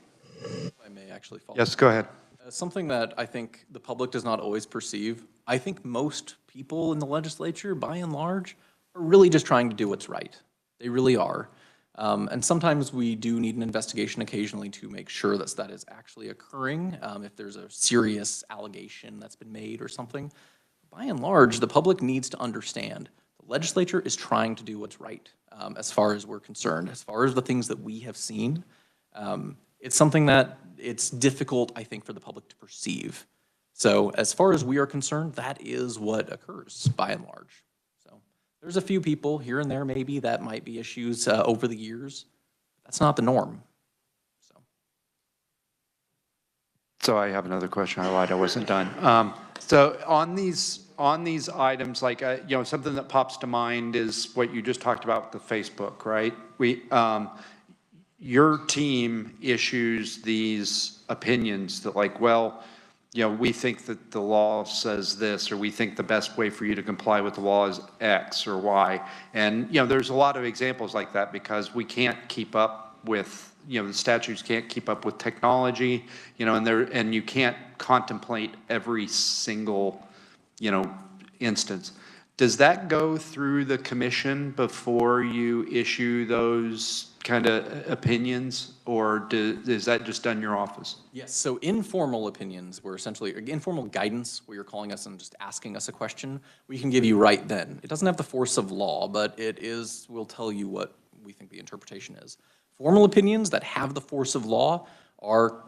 If I may actually follow. Yes, go ahead. Something that I think the public does not always perceive. I think most people in the legislature, by and large, are really just trying to do what's right. They really are. And sometimes we do need an investigation occasionally to make sure that is actually occurring, if there's a serious allegation that's been made or something. By and large, the public needs to understand the legislature is trying to do what's right, as far as we're concerned, as far as the things that we have seen. It's something that it's difficult, I think, for the public to perceive. So as far as we are concerned, that is what occurs, by and large. There's a few people here and there maybe that might be issues over the years. That's not the norm. So I have another question. I lied, I wasn't done. So on these items, like something that pops to mind is what you just talked about with the Facebook, right? your team issues these opinions that like, well, we think that the law says this, or we think the best way for you to comply with the law is X or Y. And, there's a lot of examples like that because we can't keep up with, the statutes can't keep up with technology, and you can't contemplate every single, instance. Does that go through the commission before you issue those kind of opinions, or is that just done in your office? Yes, so informal opinions were essentially, informal guidance, where you're calling us and just asking us a question, we can give you right then. It doesn't have the force of law, but we'll tell you what we think the interpretation is. Formal opinions that have the force of law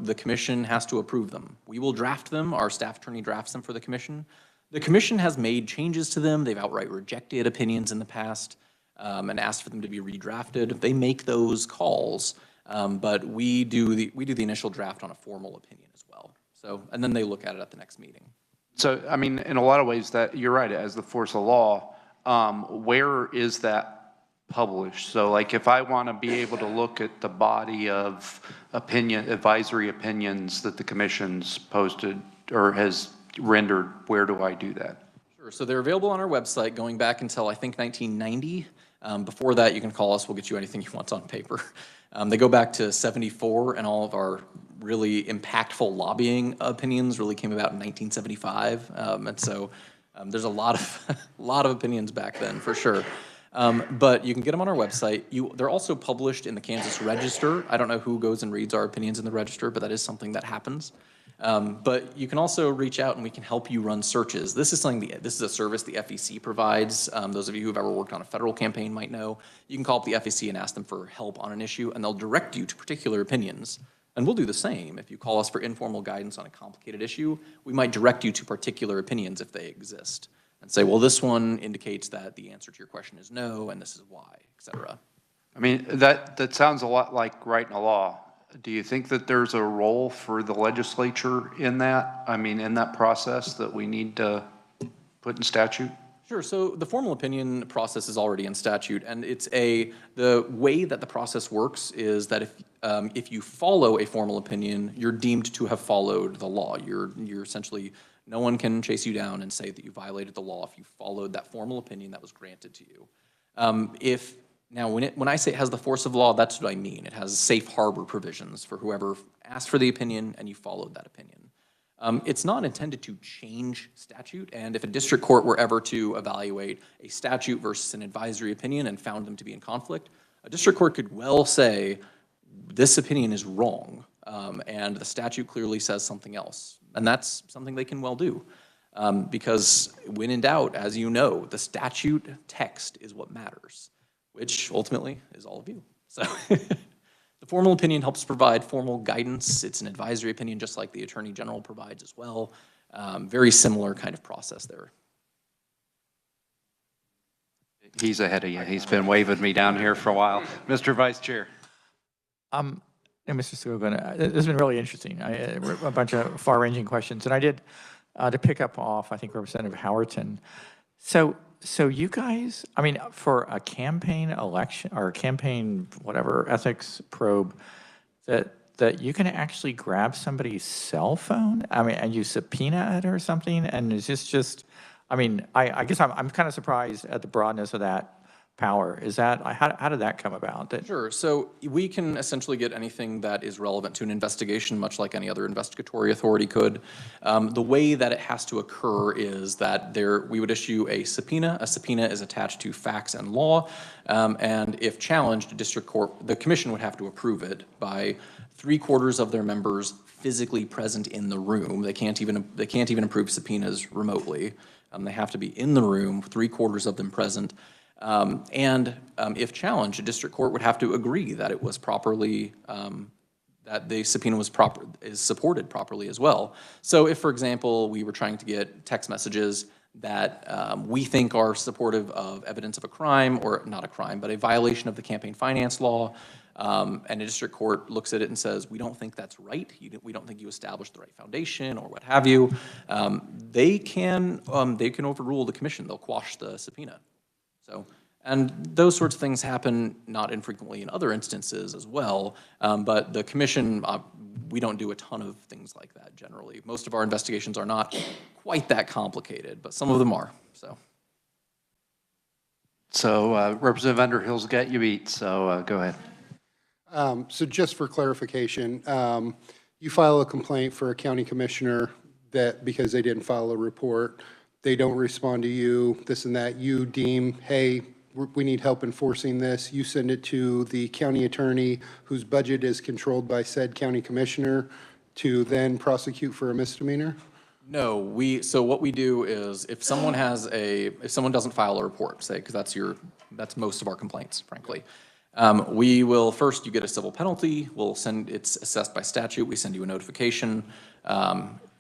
the commission has to approve them. We will draft them, our staff attorney drafts them for the commission. The commission has made changes to them, they've outright rejected opinions in the past, and asked for them to be redrafted. They make those calls, but we do the initial draft on a formal opinion as well. So, and then they look at it at the next meeting. So, I mean, in a lot of ways that you're right, as the force of law, where is that published? So like if I want to be able to look at the body of advisory opinions that the commission's posted or has rendered, where do I do that? Sure, so they're available on our website going back until I think 1990. Before that, you can call us, we'll get you anything you want on paper. They go back to 74, and all of our really impactful lobbying opinions really came about in 1975. And so there's a lot of opinions back then, for sure. But you can get them on our website. They're also published in the Kansas Register. I don't know who goes and reads our opinions in the Register, but that is something that happens. But you can also reach out and we can help you run searches. This is this is a service the FEC provides. Those of you who have ever worked on a federal campaign might know. You can call up the FEC and ask them for help on an issue, and they'll direct you to particular opinions. And we'll do the same. If you call us for informal guidance on a complicated issue, we might direct you to particular opinions if they exist, and say, well, this one indicates that the answer to your question is no, and this is why, et cetera. I mean, that sounds a lot like writing a law. Do you think that there's a role for the legislature in that? I mean, in that process that we need to put in statute? Sure, so the formal opinion process is already in statute, and the way that the process works is that if you follow a formal opinion, you're deemed to have followed the law. You're essentially, no one can chase you down and say that you violated the law if you followed that formal opinion that was granted to you. Now, when I say it has the force of law, that's what I mean. It has safe harbor provisions for whoever asked for the opinion and you followed that opinion. It's not intended to change statute, and if a district court were ever to evaluate a statute versus an advisory opinion and found them to be in conflict, a district court could well say, this opinion is wrong, and the statute clearly says something else. And that's something they can well do. Because when in doubt, as you know, the statute text is what matters, which ultimately is all of you. So the formal opinion helps provide formal guidance. It's an advisory opinion just like the Attorney General provides as well. Very similar kind of process there. He's ahead of you. He's been waving me down here for a while. Mr. Vice Chair. And Mr. Scogan, this has been really interesting. A bunch of far-ranging questions. And I did, to pick up off, I think, Representative Howerton. So you guys, I mean, for a campaign election or a campaign whatever ethics probe, that you can actually grab somebody's cell phone, I mean, and you subpoena it or something, and is this just, I mean, I guess I'm kind of surprised at the broadness of that power. Is that, how did that come about? Sure, so we can essentially get anything that is relevant to an investigation, much like any other investigatory authority could. The way that it has to occur is that we would issue a subpoena. A subpoena is attached to facts and law, and if challenged, the commission would have to approve it by 3/4 of their members physically present in the room. They can't even approve subpoenas remotely. They have to be in the room, 3/4 of them present. If challenged, a district court would have to agree that it was properly, that the subpoena is supported properly as well. So if, for example, we were trying to get text messages that we think are supportive of evidence of a crime, or not a crime, but a violation of the campaign finance law, and a district court looks at it and says, we don't think that's right, we don't think you established the right foundation, or what have you, they can overrule the commission. They'll quash the subpoena. So And those sorts of things happen not infrequently in other instances as well. But the commission, we don't do a ton of things like that generally. Most of our investigations are not quite that complicated, but some of them are, so. So Representative Underhill's got you beat, so go ahead. So just for clarification, you file a complaint for a county commissioner that because they didn't file a report, they don't respond to you, this and that, you deem, hey, we need help enforcing this, you send it to the county attorney whose budget is controlled by said county commissioner to then prosecute for a misdemeanor? No, so what we do is if someone doesn't file a report, say, because that's most of our complaints, frankly. We will, first you get a civil penalty, it's assessed by statute, we send you a notification.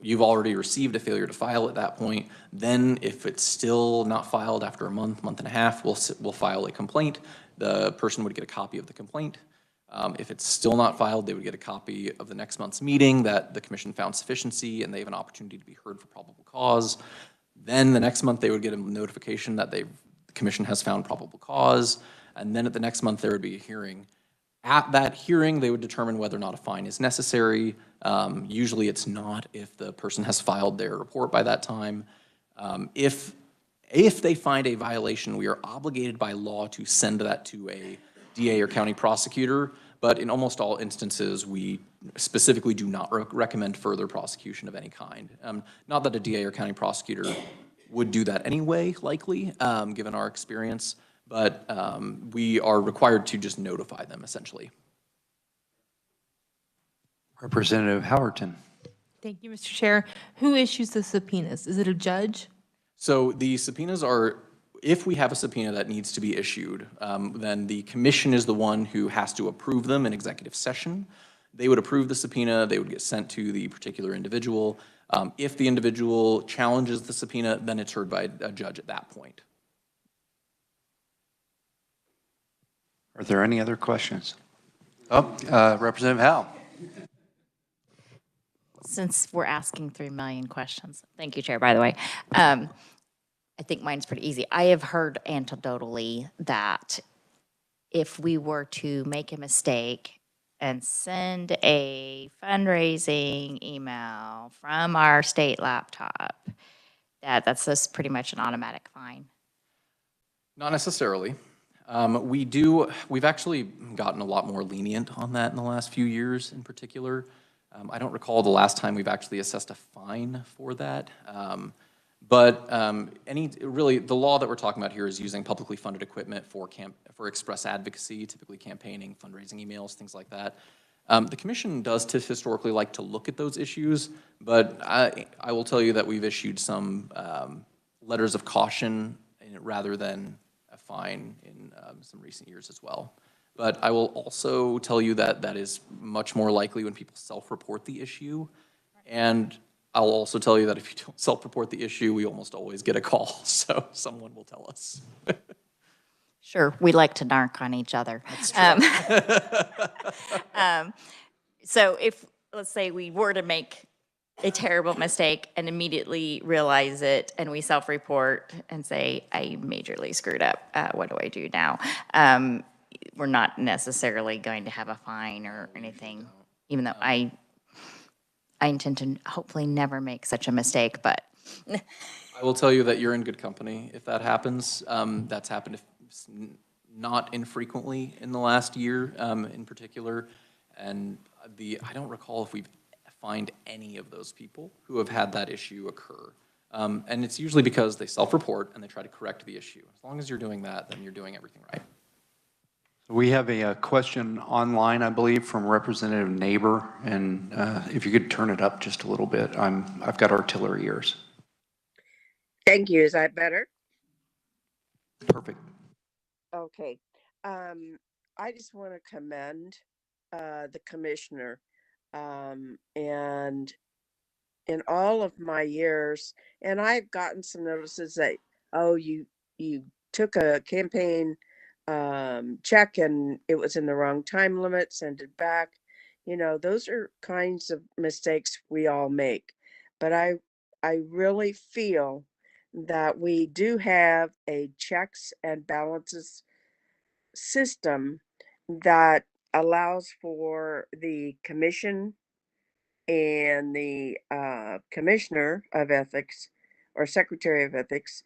You've already received a failure to file at that point. Then if it's still not filed after a month and a half, we'll file a complaint. The person would get a copy of the complaint. If it's still not filed, they would get a copy of the next month's meeting that the commission found sufficiency and they have an opportunity to be heard for probable cause. Then the next month they would get a notification that the commission has found probable cause. And then at the next month there would be a hearing. At that hearing, they would determine whether or not a fine is necessary. Usually it's not if the person has filed their report by that time. If they find a violation, we are obligated by law to send that to a DA or county prosecutor, but in almost all instances, we specifically do not recommend further prosecution of any kind. Not that a DA or county prosecutor would do that anyway, likely, given our experience, but we are required to just notify them, essentially. Representative Howerton. Thank you, Mr. Chair. Who issues the subpoenas? Is it a judge? So the subpoenas are, if we have a subpoena that needs to be issued, then the commission is the one who has to approve them in executive session. They would approve the subpoena, they would get sent to the particular individual. If the individual challenges the subpoena, then it's heard by a judge at that point. Are there any other questions? Oh, Representative Howell. Since we're asking 3 million questions, thank you, Chair, by the way. I think mine's pretty easy. I have heard anecdotally that if we were to make a mistake and send a fundraising email from our state laptop, that's just pretty much an automatic fine. Not necessarily. We've actually gotten a lot more lenient on that in the last few years in particular. I don't recall the last time we've actually assessed a fine for that. But really, the law that we're talking about here is using publicly funded equipment for express advocacy, typically campaigning, fundraising emails, things like that. The commission does historically like to look at those issues, but I will tell you that we've issued some letters of caution rather than a fine in some recent years as well. But I will also tell you that that is much more likely when people self-report the issue. And I'll also tell you that if you don't self-report the issue, we almost always get a call, so someone will tell us. Sure, we like to narc on each other. That's true. So if, let's say we were to make a terrible mistake and immediately realize it, and we self-report and say, I majorly screwed up, what do I do now? We're not necessarily going to have a fine or anything, even though I intend to hopefully never make such a mistake, but. I will tell you that you're in good company if that happens. That's happened not infrequently in the last year in particular. And I don't recall if we've fined any of those people who have had that issue occur. And it's usually because they self-report and they try to correct the issue. As long as you're doing that, then you're doing everything right. We have a question online, I believe, from Representative Neighbor, and if you could turn it up just a little bit. I've got artillery ears. Thank you. Is that better? Perfect. Okay. I just want to commend the commissioner. And in all of my years, and I've gotten some notices that, oh, you took a campaign check and it was in the wrong time limit, send it back. You know, those are kinds of mistakes we all make. But I really feel that we do have a checks and balances system that allows for the commission and the commissioner of ethics or secretary of ethics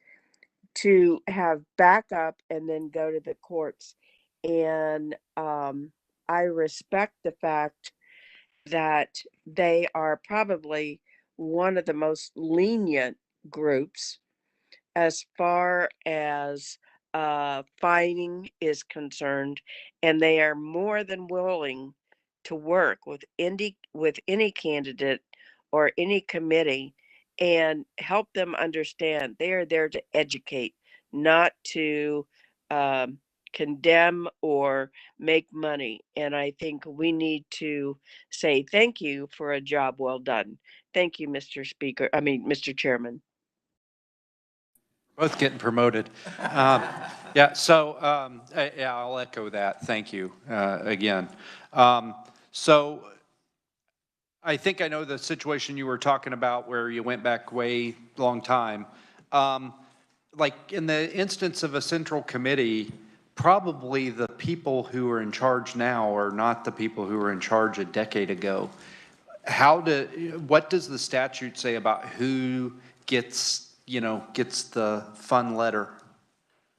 to have backup and then go to the courts. And I respect the fact that they are probably one of the most lenient groups as far as fining is concerned, and they are more than willing to work with any candidate or any committee and help them understand they are there to educate, not to condemn or make money. And I think we need to say thank you for a job well done. Thank you, Mr. Chairman. Both getting promoted. Yeah, I'll echo that. Thank you again. So I think I know the situation you were talking about where you went back way long time. Like in the instance of a central committee, probably the people who are in charge now are not the people who were in charge a decade ago. What does the statute say about who gets the fun letter?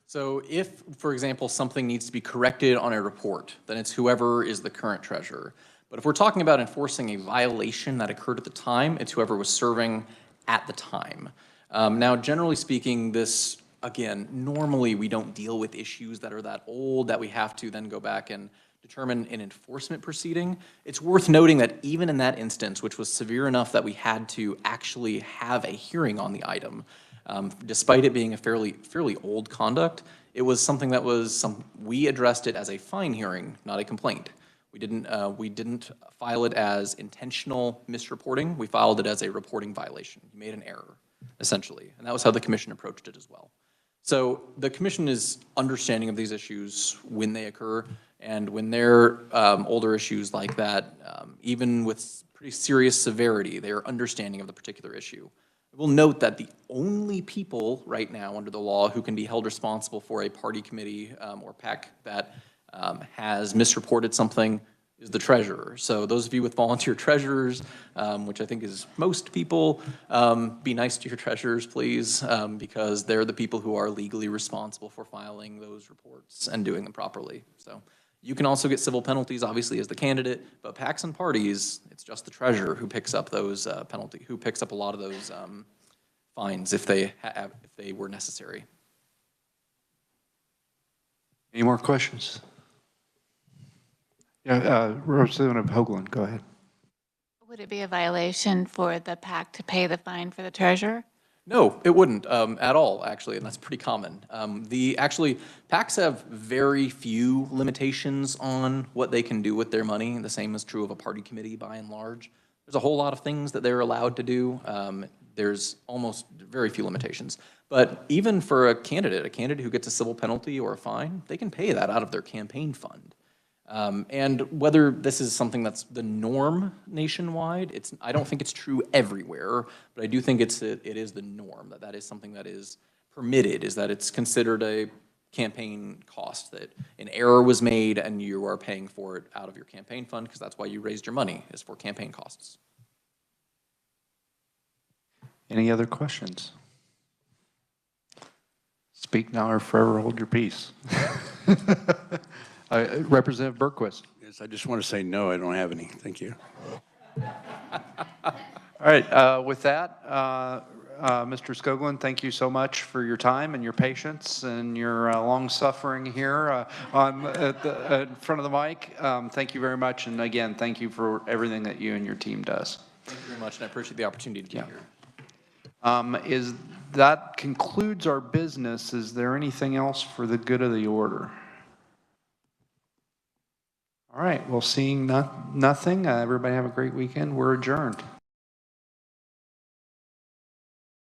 So if, for example, something needs to be corrected on a report, then it's whoever is the current treasurer. But if we're talking about enforcing a violation that occurred at the time, it's whoever was serving at the time. Now, generally speaking, this, again, normally we don't deal with issues that are that old that we have to then go back and determine an enforcement proceeding. It's worth noting that even in that instance, which was severe enough that we had to actually have a hearing on the item, despite it being a fairly old conduct, it was something that we addressed it as a fine hearing, not a complaint. We didn't file it as intentional misreporting. We filed it as a reporting violation. You made an error, essentially, and that was how the commission approached it as well. So the commission is understanding of these issues when they occur, and when they're older issues like that, even with pretty serious severity, they are understanding of the particular issue. We'll note that the only people right now under the law who can be held responsible for a party committee or PAC that has misreported something is the treasurer. So those of you with volunteer treasurers, which I think is most people, be nice to your treasurers, please, because they're the people who are legally responsible for filing those reports and doing them properly. So you can also get civil penalties, obviously, as the candidate, but PACs and parties, it's just the treasurer who picks up those who picks up a lot of those fines if they were necessary. Any more questions? Yeah, Representative Hoagland, go ahead. Would it be a violation for the PAC to pay the fine for the treasurer? No, it wouldn't at all, actually, and that's pretty common. PACs have very few limitations on what they can do with their money. The same is true of a party committee by and large. There's a whole lot of things that they're allowed to do. There's almost very few limitations. But even for a candidate who gets a civil penalty or a fine, they can pay that out of their campaign fund. And whether this is something that's the norm nationwide, I don't think it's true everywhere, but I do think it is the norm, that is something that is permitted, is that it's considered a campaign cost, that an error was made and you are paying for it out of your campaign fund, because that's why you raised your money, is for campaign costs. Any other questions? Speak now or forever hold your peace. Representative Berquist. Yes, I just want to say no, I don't have any. Thank you. All right, with that, Mr. Skoglund, thank you so much for your time and your patience and your long suffering here in front of the mic. Thank you very much, and again, thank you for everything that you and your team does. Thank you very much, and I appreciate the opportunity to be here. That concludes our business. Is there anything else for the good of the order? All right, well, seeing nothing, everybody have a great weekend. We're adjourned.